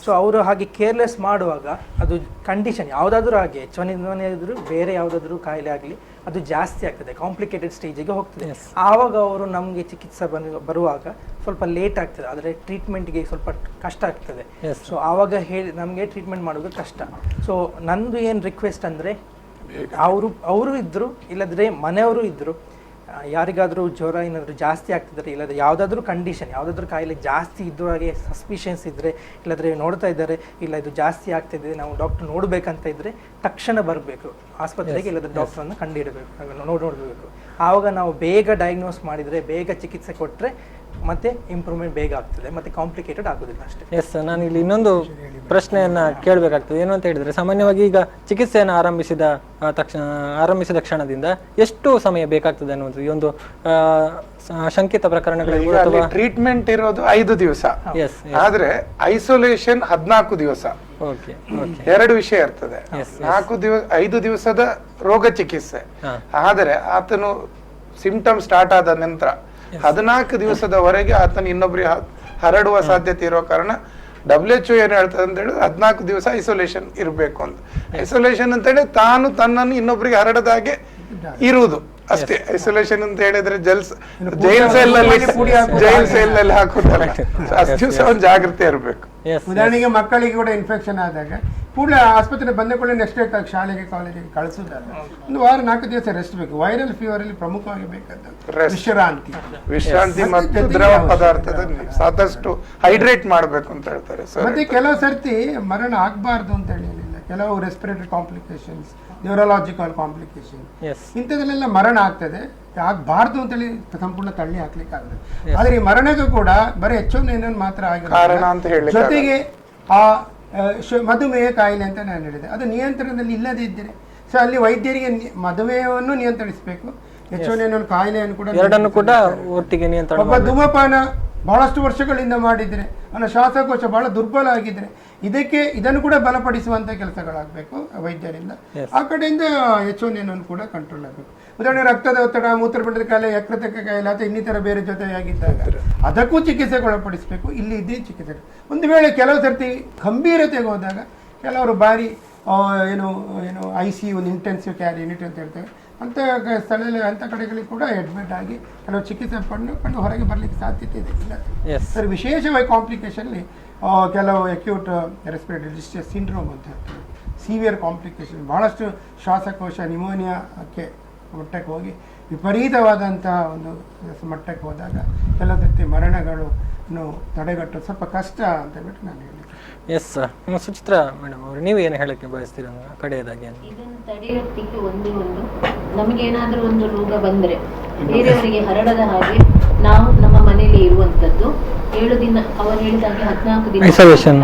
ಸೊ ಅವರು ಹಾಗೆ ಕೇರ್ಲೆಸ್ ಮಾಡುವಾಗ ಅದು ಕಂಡೀಷನ್ ಯಾವುದಾದ್ರೂ ಹಾಗೆ H1N1 ಬೇರೆ ಯಾವುದಾದ್ರೂ ಕಾಯಿಲೆ ಆಗಲಿ ಅದು ಜಾಸ್ತಿ ಆಗ್ತದೆ, ಕಾಂಪ್ಲಿಕೇಟೆಡ್ ಸ್ಟೇಜಿಗೆ ಹೋಗ್ತದೆ. ಆವಾಗ ಅವರು ನಮಗೆ ಚಿಕಿತ್ಸೆ ಬರುವಾಗ ಸ್ವಲ್ಪ ಲೇಟ್ ಆಗ್ತದೆ, ಆದರೆ ಟ್ರೀಟ್ಮೆಂಟ್ಗೆ ಸ್ವಲ್ಪ ಕಷ್ಟ ಆಗ್ತದೆ. ಸೊ ಆವಾಗ ನಮಗೆ ಟ್ರೀಟ್ಮೆಂಟ್ ಮಾಡೋದು ಕಷ್ಟ. ಸೊ ನಂದು ಏನು ರಿಕ್ವೆಸ್ಟ್ ಅಂದರೆ ಅವರು ಇದ್ದರು ಇಲ್ಲದ್ರೆ ಮನೆಯವರು ಇದ್ದರು ಯಾರಿಗಾದರೂ ಜ್ವರ ಏನಾದರೂ ಜಾಸ್ತಿ ಆಗ್ತಿದ್ರೆ ಇಲ್ಲದ್ರೆ ಯಾವುದಾದ್ರೂ ಕಂಡೀಷನ್ ಯಾವುದಾದ್ರೂ ಕಾಯಿಲೆ ಜಾಸ್ತಿ ಇದ್ದ ಹಾಗೆ ಸಸ್ಪಿಷನ್ಸ್ ಇದ್ದರೆ ಇಲ್ಲದ್ರೆ ನೋಡ್ತಾ ಇದ್ದಾರೆ ಇಲ್ಲ ಇದು ಜಾಸ್ತಿ ಆಗ್ತಿದೆ ನಾವು ಡಾಕ್ಟರ್ ನೋಡಬೇಕಂತ ಇದ್ದರೆ ತಕ್ಷಣ ಬರಬೇಕು ಆಸ್ಪತ್ರೆಗೆ, ಇಲ್ಲದ್ರೆ ಡಾಕ್ಟ್ರನ್ನು ಕಂಡುಹಿಡಬೇಕು ನೋಡಬೇಕು. ಆವಾಗ ನಾವು ಬೇಗ ಡಯಾಗ್ನೋಸ್ ಮಾಡಿದರೆ ಬೇಗ ಚಿಕಿತ್ಸೆ ಕೊಟ್ಟರೆ ಮತ್ತೆ ಇಂಪ್ರೂವ್ಮೆಂಟ್ ಬೇಗ ಆಗ್ತದೆ, ಮತ್ತೆ ಕಾಂಪ್ಲಿಕೇಟೆಡ್ ಆಗೋದಿಲ್ಲ ಅಷ್ಟೇ. ಎಸ್, ನಾನು ಇಲ್ಲಿ ಇನ್ನೊಂದು ಪ್ರಶ್ನೆಯನ್ನ ಕೇಳಬೇಕಾಗ್ತದೆ. ಏನು ಅಂತ ಹೇಳಿದ್ರೆ, ಸಾಮಾನ್ಯವಾಗಿ ಈಗ ಚಿಕಿತ್ಸೆಯನ್ನು ಆರಂಭಿಸಿದ ಕ್ಷಣದಿಂದ ಎಷ್ಟು ಸಮಯ ಬೇಕಾಗ್ತದೆ ಅನ್ನುವಂಥದ್ದು ಈ ಒಂದು ಶಂಕಿತ ಪ್ರಕರಣಗಳಿಗೆ ಟ್ರೀಟ್ಮೆಂಟ್ ಇರೋದು 5 ದಿವಸ, ಆದ್ರೆ ಐಸೋಲೇಷನ್ 14 ದಿವಸ. ಎರಡು ವಿಷಯ ಇರ್ತದೆ. 5 ದಿವಸದ ರೋಗ ಚಿಕಿತ್ಸೆ, ಆದರೆ ಆತನು ಸಿಂಪ್ಟಮ್ ಸ್ಟಾರ್ಟ್ ಆದ ನಂತರ 14 ದಿವಸದವರೆಗೆ ಆತನ ಇನ್ನೊಬ್ಬರಿಗೆ ಹರಡುವ ಸಾಧ್ಯತೆ ಇರೋ ಕಾರಣ WHO ಏನ್ ಹೇಳ್ತದೆ ಅಂತ ಹೇಳಿದ್ರೆ 14 ದಿವಸ ಐಸೋಲೇಷನ್ ಇರಬೇಕು ಅಂತ. ಐಸೋಲೇಷನ್ ಅಂತ ಹೇಳಿ ತಾನು ತನ್ನನ್ನು ಇನ್ನೊಬ್ಬರಿಗೆ ಹರಡದಾಗೆ ಇರುವುದು ಅಷ್ಟೇ. ಐಸೋಲೇಷನ್ ಅಂತ ಹೇಳಿದ್ರೆ ಜೈಲ್ ಸೆಲ್ ಅಲ್ಲಿ ಹಾಕುತ್ತಲ್ಲ, ಅಷ್ಟು ದಿವಸ ಒಂದು ಜಾಗ್ರತೆ ಇರಬೇಕು. ಉದಾಹರಣೆಗೆ ಮಕ್ಕಳಿಗೆ ಕೂಡ ಇನ್ಫೆಕ್ಷನ್ ಆದಾಗ ಕೂಡಲೇ ಆಸ್ಪತ್ರೆ ಬಂದ ಕೂಡಲೇ ನೆಕ್ಸ್ಟ್ ಡೇ ಶಾಲೆಗೆ ಕಾಲೇಜಿಗೆ ಕಳಿಸೋದಲ್ಲ, 1 ವಾರ 4 ದಿವಸ ರೆಸ್ಟ್ ಬೇಕು. ವೈರಲ್ ಫೀವರ್ ಅಲ್ಲಿ ಪ್ರಮುಖವಾಗಿ ಬೇಕಾದ ವಿಶ್ರಾಂತಿ ಮತ್ತು ದ್ರವ ಪದಾರ್ಥದ ಸಾಕಷ್ಟು ಹೈಡ್ರೇಟ್ ಮಾಡಬೇಕು ಅಂತ ಹೇಳ್ತಾರೆ. ಮತ್ತೆ ಕೆಲವು ಸರ್ತಿ ಮರಣ ಆಗ್ಬಾರ್ದು ಅಂತ ಹೇಳಿಲ್ಲ, ಕೆಲವು ರೆಸ್ಪಿರೇಟರಿ ಕಾಂಪ್ಲಿಕೇಶನ್ಸ್, ನ್ಯೂರಲಾಜಿಕಲ್ ಕಾಂಪ್ಲಿಕೇಶನ್ ಇಂಥದ್ರಲ್ಲೆಲ್ಲ ಮರಣ ಆಗ್ತದೆ. ಆಗ್ಬಾರ್ದು ಅಂತೇಳಿ ಸಂಪೂರ್ಣ ತಳ್ಳಿ ಹಾಕ್ಲಿಕ್ಕೆ ಆಗುತ್ತೆ. ಆದ್ರೆ ಈ ಮರಣಕ್ಕೂ ಕೂಡ ಬರೀ H1N1 ಮಾತ್ರ ಆಗಿರೋ ಜೊತೆಗೆ ಆ ಮಧುಮೇಹ ಕಾಯಿಲೆ ಅಂತ ನಾನು ಹೇಳಿದೆ, ಅದು ನಿಯಂತ್ರಣದಲ್ಲಿ ಇಲ್ಲದೇ ಇದ್ದರೆ ಸೊ ಅಲ್ಲಿ ವೈದ್ಯರಿಗೆ ಮಧುಮೇಹವನ್ನು ನಿಯಂತ್ರಿಸಬೇಕು, H1N1 ಕಾಯಿಲೆಯನ್ನು ಕೂಡ ಒಟ್ಟಿಗೆ ನಿಯಂತ್ರಣ. ಒಬ್ಬ ಧೂಮಪಾನ ಬಹಳಷ್ಟು ವರ್ಷಗಳಿಂದ ಮಾಡಿದ್ರೆ ಅವನ ಶ್ವಾಸಕೋಶ ಬಹಳ ದುರ್ಬಲ ಆಗಿದ್ರೆ ಇದನ್ನು ಕೂಡ ಬಲಪಡಿಸುವಂತ ಕೆಲಸಗಳಾಗಬೇಕು ವೈದ್ಯರಿಂದ. ಆ ಕಡೆಯಿಂದ H1N1 ಕೂಡ ಕಂಟ್ರೋಲ್ ಆಗಬೇಕು. ಉದಾಹರಣೆ ರಕ್ತದ ಒತ್ತಡ, ಮೂತ್ರಪಿಂಡದ ಕಾಯಿಲೆ, ಯಕೃತಕ ಕಾಯಿಲೆ ಅಥವಾ ಇನ್ನಿತರ ಬೇರೆ ಜೊತೆಯಾಗಿದ್ದಾಗ ಅದಕ್ಕೂ ಚಿಕಿತ್ಸೆಗೆ ಒಳಪಡಿಸಬೇಕು. ಇಲ್ಲಿ ಇದೇ ಚಿಕಿತ್ಸೆ. ಒಂದು ವೇಳೆ ಕೆಲವು ಸರ್ತಿ ಗಂಭೀರತೆಗೆ ಹೋದಾಗ ಕೆಲವರು ಬಾರಿ ಏನು ICU ಇಂಟೆನ್ಸಿವ್ ಕೇರ್ ಯೂನಿಟ್ ಅಂತ ಹೇಳ್ತೇವೆ, ಅಂಥ ಸ್ಥಳದಲ್ಲಿ ಅಂಥ ಕಡೆಗಳಿಗೆ ಕೂಡ ಅಡ್ಮಿಟ್ ಆಗಿ ಕೆಲವು ಚಿಕಿತ್ಸೆ ಪಡೆದು ಹೊರಗೆ ಬರಲಿಕ್ಕೆ ಸಾಧ್ಯತೆ ಇದೆ. ಇಲ್ಲ ಸರ್, ವಿಶೇಷವಾಗಿ ಕಾಂಪ್ಲಿಕೇಶನ್ಲಿ ಕೆಲವು ಅಕ್ಯೂಟ್ ರೆಸ್ಪಿರೇಟರಿ ಡಿಸ್ಟ್ರೆಸ್ ಸಿಂಡ್ರೋಮ್ ಅಂತ ಹೇಳ್ತೇವೆ, ಸಿವಿಯರ್ ಕಾಂಪ್ಲಿಕೇಶನ್, ಬಹಳಷ್ಟು ಶ್ವಾಸಕೋಶ ನಿಮೋನಿಯಾಕ್ಕೆ ಮಟ್ಟಕ್ಕೆ ಹೋಗಿ ವಿಪರೀತವಾದಂತಹ ಒಂದು ಮಟ್ಟಕ್ಕೆ ಹೋದಾಗ ಕೆಲವು ಸರ್ತಿ ಮರಣಗಳು ತಡೆಗಟ್ಟೋದು ಸ್ವಲ್ಪ ಕಷ್ಟ ಅಂತ ಹೇಳ್ಬಿಟ್ಟು ನಾನು ಹೇಳಿದೆ. ಎಸ್ ಸುಚಿತ್ರಾ ಮೇಡಮ್ ಅವರು, ನೀವು ಏನು ಹೇಳಕ್ಕೆ ಬಯಸ್ತೀರ ಕಡೆಯದಾಗಿ? ಇದನ್ನು ತಡೆಯೋದಕ್ಕೆ ಒಂದು ನಮಗೇನಾದ್ರೂ ಒಂದು ರೋಗ ಬಂದ್ರೆ ಬೇರೆಯವರಿಗೆ ಹರಡದ ಹಾಗೆ ನಾವು ನಮ್ಮ ಮನೆಯಲ್ಲಿ ಇರುವಂತದ್ದು 7 ದಿನ, ಅವರು ಹೇಳಿದಾಗೆ 14 ದಿನ ಐಸೋಲೇಷನ್,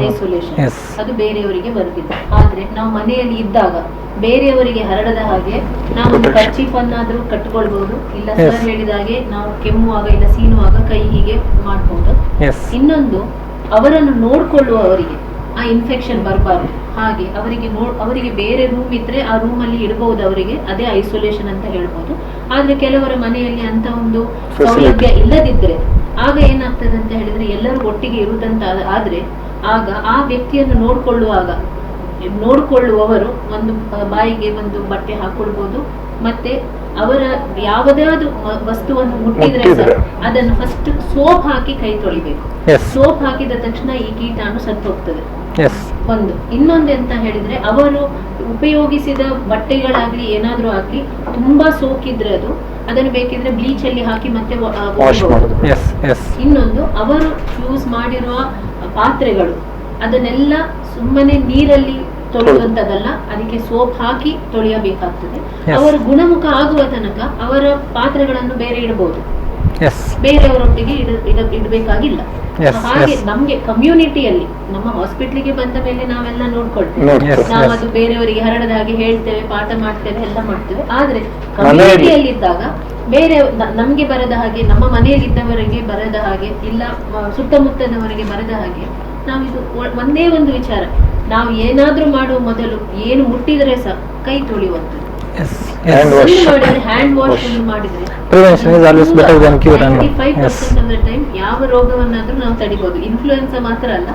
ಅದು ಬೇರೆಯವರಿಗೆ ಬರುತ್ತಿಲ್ಲ. ಆದ್ರೆ ನಾವು ಮನೆಯಲ್ಲಿ ಇದ್ದಾಗ ಬೇರೆಯವರಿಗೆ ಹರಡದ ಹಾಗೆ ನಾವು ಒಂದು ಕರ್ಚೀಫ್ ಅನ್ನಾದ್ರೂ ಕಟ್ಟಿಕೊಳ್ಬಹುದು, ಇಲ್ಲ ಸರ್ ಹೇಳಿದಾಗೆ ನಾವು ಕೆಮ್ಮುವಾಗ ಇಲ್ಲ ಸೀನುವಾಗ ಕೈ ಹೀಗೆ ಮಾಡಬಹುದು. ಇನ್ನೊಂದು, ಅವರನ್ನು ನೋಡ್ಕೊಳ್ಳುವವರಿಗೆ ಆ ಇನ್ಫೆಕ್ಷನ್ ಬರಬಾರ್ದು, ಹಾಗೆ ಅವರಿಗೆ ಬೇರೆ ರೂಮ್ ಇದ್ರೆ ಆ ರೂಮ್ ಅಲ್ಲಿ ಇಡಬಹುದು, ಅವರಿಗೆ ಅದೇ ಐಸೋಲೇಷನ್ ಅಂತ ಹೇಳ್ಬೋದು. ಆದ್ರೆ ಕೆಲವರ ಮನೆಯಲ್ಲಿ ಅಂತ ಒಂದು ಸೌಲಭ್ಯ ಇಲ್ಲದಿದ್ರೆ ಆಗ ಏನಾಗ್ತದೆ ಅಂತ ಹೇಳಿದ್ರೆ ಎಲ್ಲರೂ ಒಟ್ಟಿಗೆ ಇರುವುದಂತ ಆದ್ರೆ ಆಗ ಆ ವ್ಯಕ್ತಿಯನ್ನು ನೋಡ್ಕೊಳ್ಳುವವರು ಒಂದು ಬಾಯಿಗೆ ಒಂದು ಬಟ್ಟೆ ಹಾಕೊಳ್ಬಹುದು, ಮತ್ತೆ ಅವರ ಯಾವುದಾದ್ರು ವಸ್ತುವನ್ನು ಮುಟ್ಟಿದ್ರೆ ಸರ್ ಅದನ್ನು ಫಸ್ಟ್ ಸೋಪ್ ಹಾಕಿ ಕೈ ತೊಳಿಬೇಕು. ಸೋಪ್ ಹಾಕಿದ ತಕ್ಷಣ ಈ ಕೀಟಾಣು ಸತ್ತೋಗ್ತದೆ. ಇನ್ನೊಂದು ಎಂತ ಹೇಳಿದ್ರೆ, ಅವರು ಉಪಯೋಗಿಸಿದ ಬಟ್ಟೆಗಳಾಗ್ಲಿ ಏನಾದ್ರೂ ಆಗ್ಲಿ ತುಂಬಾ ಸೋಕಿದ್ರೆ ಅದನ್ನು ಬೇಕಿದ್ರೆ ಬ್ಲೀಚ್ ಅಲ್ಲಿ ಹಾಕಿ ಮತ್ತೆ ಇನ್ನೊಂದು, ಅವರು ಯೂಸ್ ಮಾಡಿರುವ ಪಾತ್ರೆಗಳು ಅದನ್ನೆಲ್ಲ ಸುಮ್ಮನೆ ನೀರಲ್ಲಿ ತೊಳೆಯುವಂತದಲ್ಲ, ಅದಕ್ಕೆ ಸೋಪ್ ಹಾಕಿ ತೊಳೆಯಬೇಕಾಗ್ತದೆ. ಅವರ ಗುಣಮುಖ ಆಗುವ ತನಕ ಅವರ ಪಾತ್ರೆಗಳನ್ನು ಬೇರೆ ಇಡಬಹುದು. ಬೇರೆಯವರೊಟ್ಟಿಗೆ ಇಡಬೇಕಾಗಿಲ್ಲ. ಹಾಗೆ ನಮ್ಗೆ ಕಮ್ಯುನಿಟಿಯಲ್ಲಿ ನಮ್ಮ ಹಾಸ್ಪಿಟ್ಲಿಗೆ ಬಂದ ಮೇಲೆ ನಾವೆಲ್ಲ ನೋಡ್ಕೊಳ್ತೇವೆ, ನಾವು ಅದು ಬೇರೆಯವರಿಗೆ ಹರಡದ ಹಾಗೆ ಹೇಳ್ತೇವೆ, ಪಾಠ ಮಾಡ್ತೇವೆ, ಎಲ್ಲ ಮಾಡ್ತೇವೆ. ಆದ್ರೆ ಕಮ್ಯುನಿಟಿಯಲ್ಲಿದ್ದಾಗ ಬೇರೆ ನಮ್ಗೆ ಬರದ ಹಾಗೆ, ನಮ್ಮ ಮನೆಯಲ್ಲಿದ್ದವರಿಗೆ ಬರದ ಹಾಗೆ, ಇಲ್ಲ ಸುತ್ತಮುತ್ತದವರಿಗೆ ಬರದ ಹಾಗೆ ನಾವಿದು ಒಂದೇ ಒಂದು ವಿಚಾರ, ನಾವು ಏನಾದ್ರೂ ಮಾಡುವ ಮೊದಲು ಏನು ಮುಟ್ಟಿದ್ರೆ ಸಹ ಕೈ ತೊಳೆಯುವಂಥದ್ದು, ಹ್ಯಾಂಡ್ ವಾಶ್ ಮಾಡಿದ್ರೆ 95% ಆಫ್ ದ ಟೈಮ್ ಯಾವ ರೋಗವನ್ನಾದ್ರೂ ನಾವು ತಡಿಬಹುದು. ಇನ್ಫ್ಲೂಯೆನ್ಸಾ ಮಾತ್ರ ಅಲ್ಲ,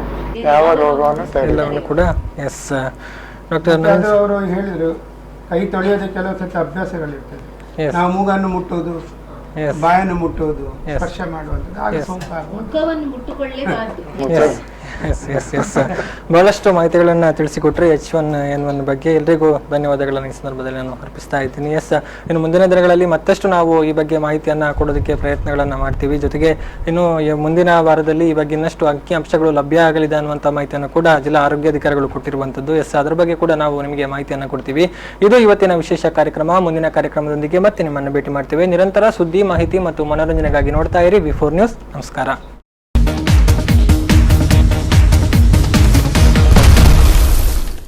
ಯಾವ ರೋಗವನ್ನು ಕೂಡ. ಎಸ್ ಡಾಕ್ಟರ್ ಅವರು ಹೇಳಿದ್ರು ಕೈ ತೊಳೆಯೋದೇ ಕೆಲವು ಸತಿ ಅಭ್ಯಾಸಗಳಿರ್ತದೆ. ನಾವು ಮೂಗನ್ನು ಮುಟ್ಟುವುದು, ಬಾಯನ್ನು ಮುಟ್ಟುವುದು, ಸ್ಪರ್ಶ ಮಾಡುವಂಥದ್ದು, ಹಾಗೆ ಮುಖವನ್ನು ಮುಟ್ಟುಕೊಳ್ಳೇಬಾರದು. ಬಹಳಷ್ಟು ಮಾಹಿತಿಗಳನ್ನ ತಿಳಿಸಿಕೊಟ್ರೆ H1N1 ಬಗ್ಗೆ. ಎಲ್ರಿಗೂ ಧನ್ಯವಾದಗಳನ್ನು ಈ ಸಂದರ್ಭದಲ್ಲಿ ನಾನು ಅರ್ಪಿಸ್ತಾ ಇದ್ದೀನಿ. ಇನ್ನು ಮುಂದಿನ ದಿನಗಳಲ್ಲಿ ಮತ್ತಷ್ಟು ನಾವು ಈ ಬಗ್ಗೆ ಮಾಹಿತಿಯನ್ನ ಕೊಡೋದಕ್ಕೆ ಪ್ರಯತ್ನಗಳನ್ನ ಮಾಡ್ತೀವಿ. ಜೊತೆಗೆ ಇನ್ನು ಮುಂದಿನ ವಾರದಲ್ಲಿ ಈ ಬಗ್ಗೆ ಇನ್ನಷ್ಟು ಅಂಕಿಅಂಶಗಳು ಲಭ್ಯ ಆಗಲಿದೆ ಅನ್ನುವಂಥ ಮಾಹಿತಿಯನ್ನು ಕೂಡ ಜಿಲ್ಲಾ ಆರೋಗ್ಯಾಧಿಕಾರಿಗಳು ಕೊಟ್ಟಿರುವಂತದ್ದು. ಅದರ ಬಗ್ಗೆ ಕೂಡ ನಾವು ನಿಮಗೆ ಮಾಹಿತಿಯನ್ನು ಕೊಡ್ತೀವಿ. ಇದು ಇವತ್ತಿನ ವಿಶೇಷ ಕಾರ್ಯಕ್ರಮ. ಮುಂದಿನ ಕಾರ್ಯಕ್ರಮದೊಂದಿಗೆ ಮತ್ತೆ ನಿಮ್ಮನ್ನು ಭೇಟಿ ಮಾಡ್ತೇವೆ. ನಿರಂತರ ಸುದ್ದಿ, ಮಾಹಿತಿ ಮತ್ತು ಮನೋರಂಜನೆಗಾಗಿ ನೋಡ್ತಾ ಇರಿ V4 ನ್ಯೂಸ್. ನಮಸ್ಕಾರ.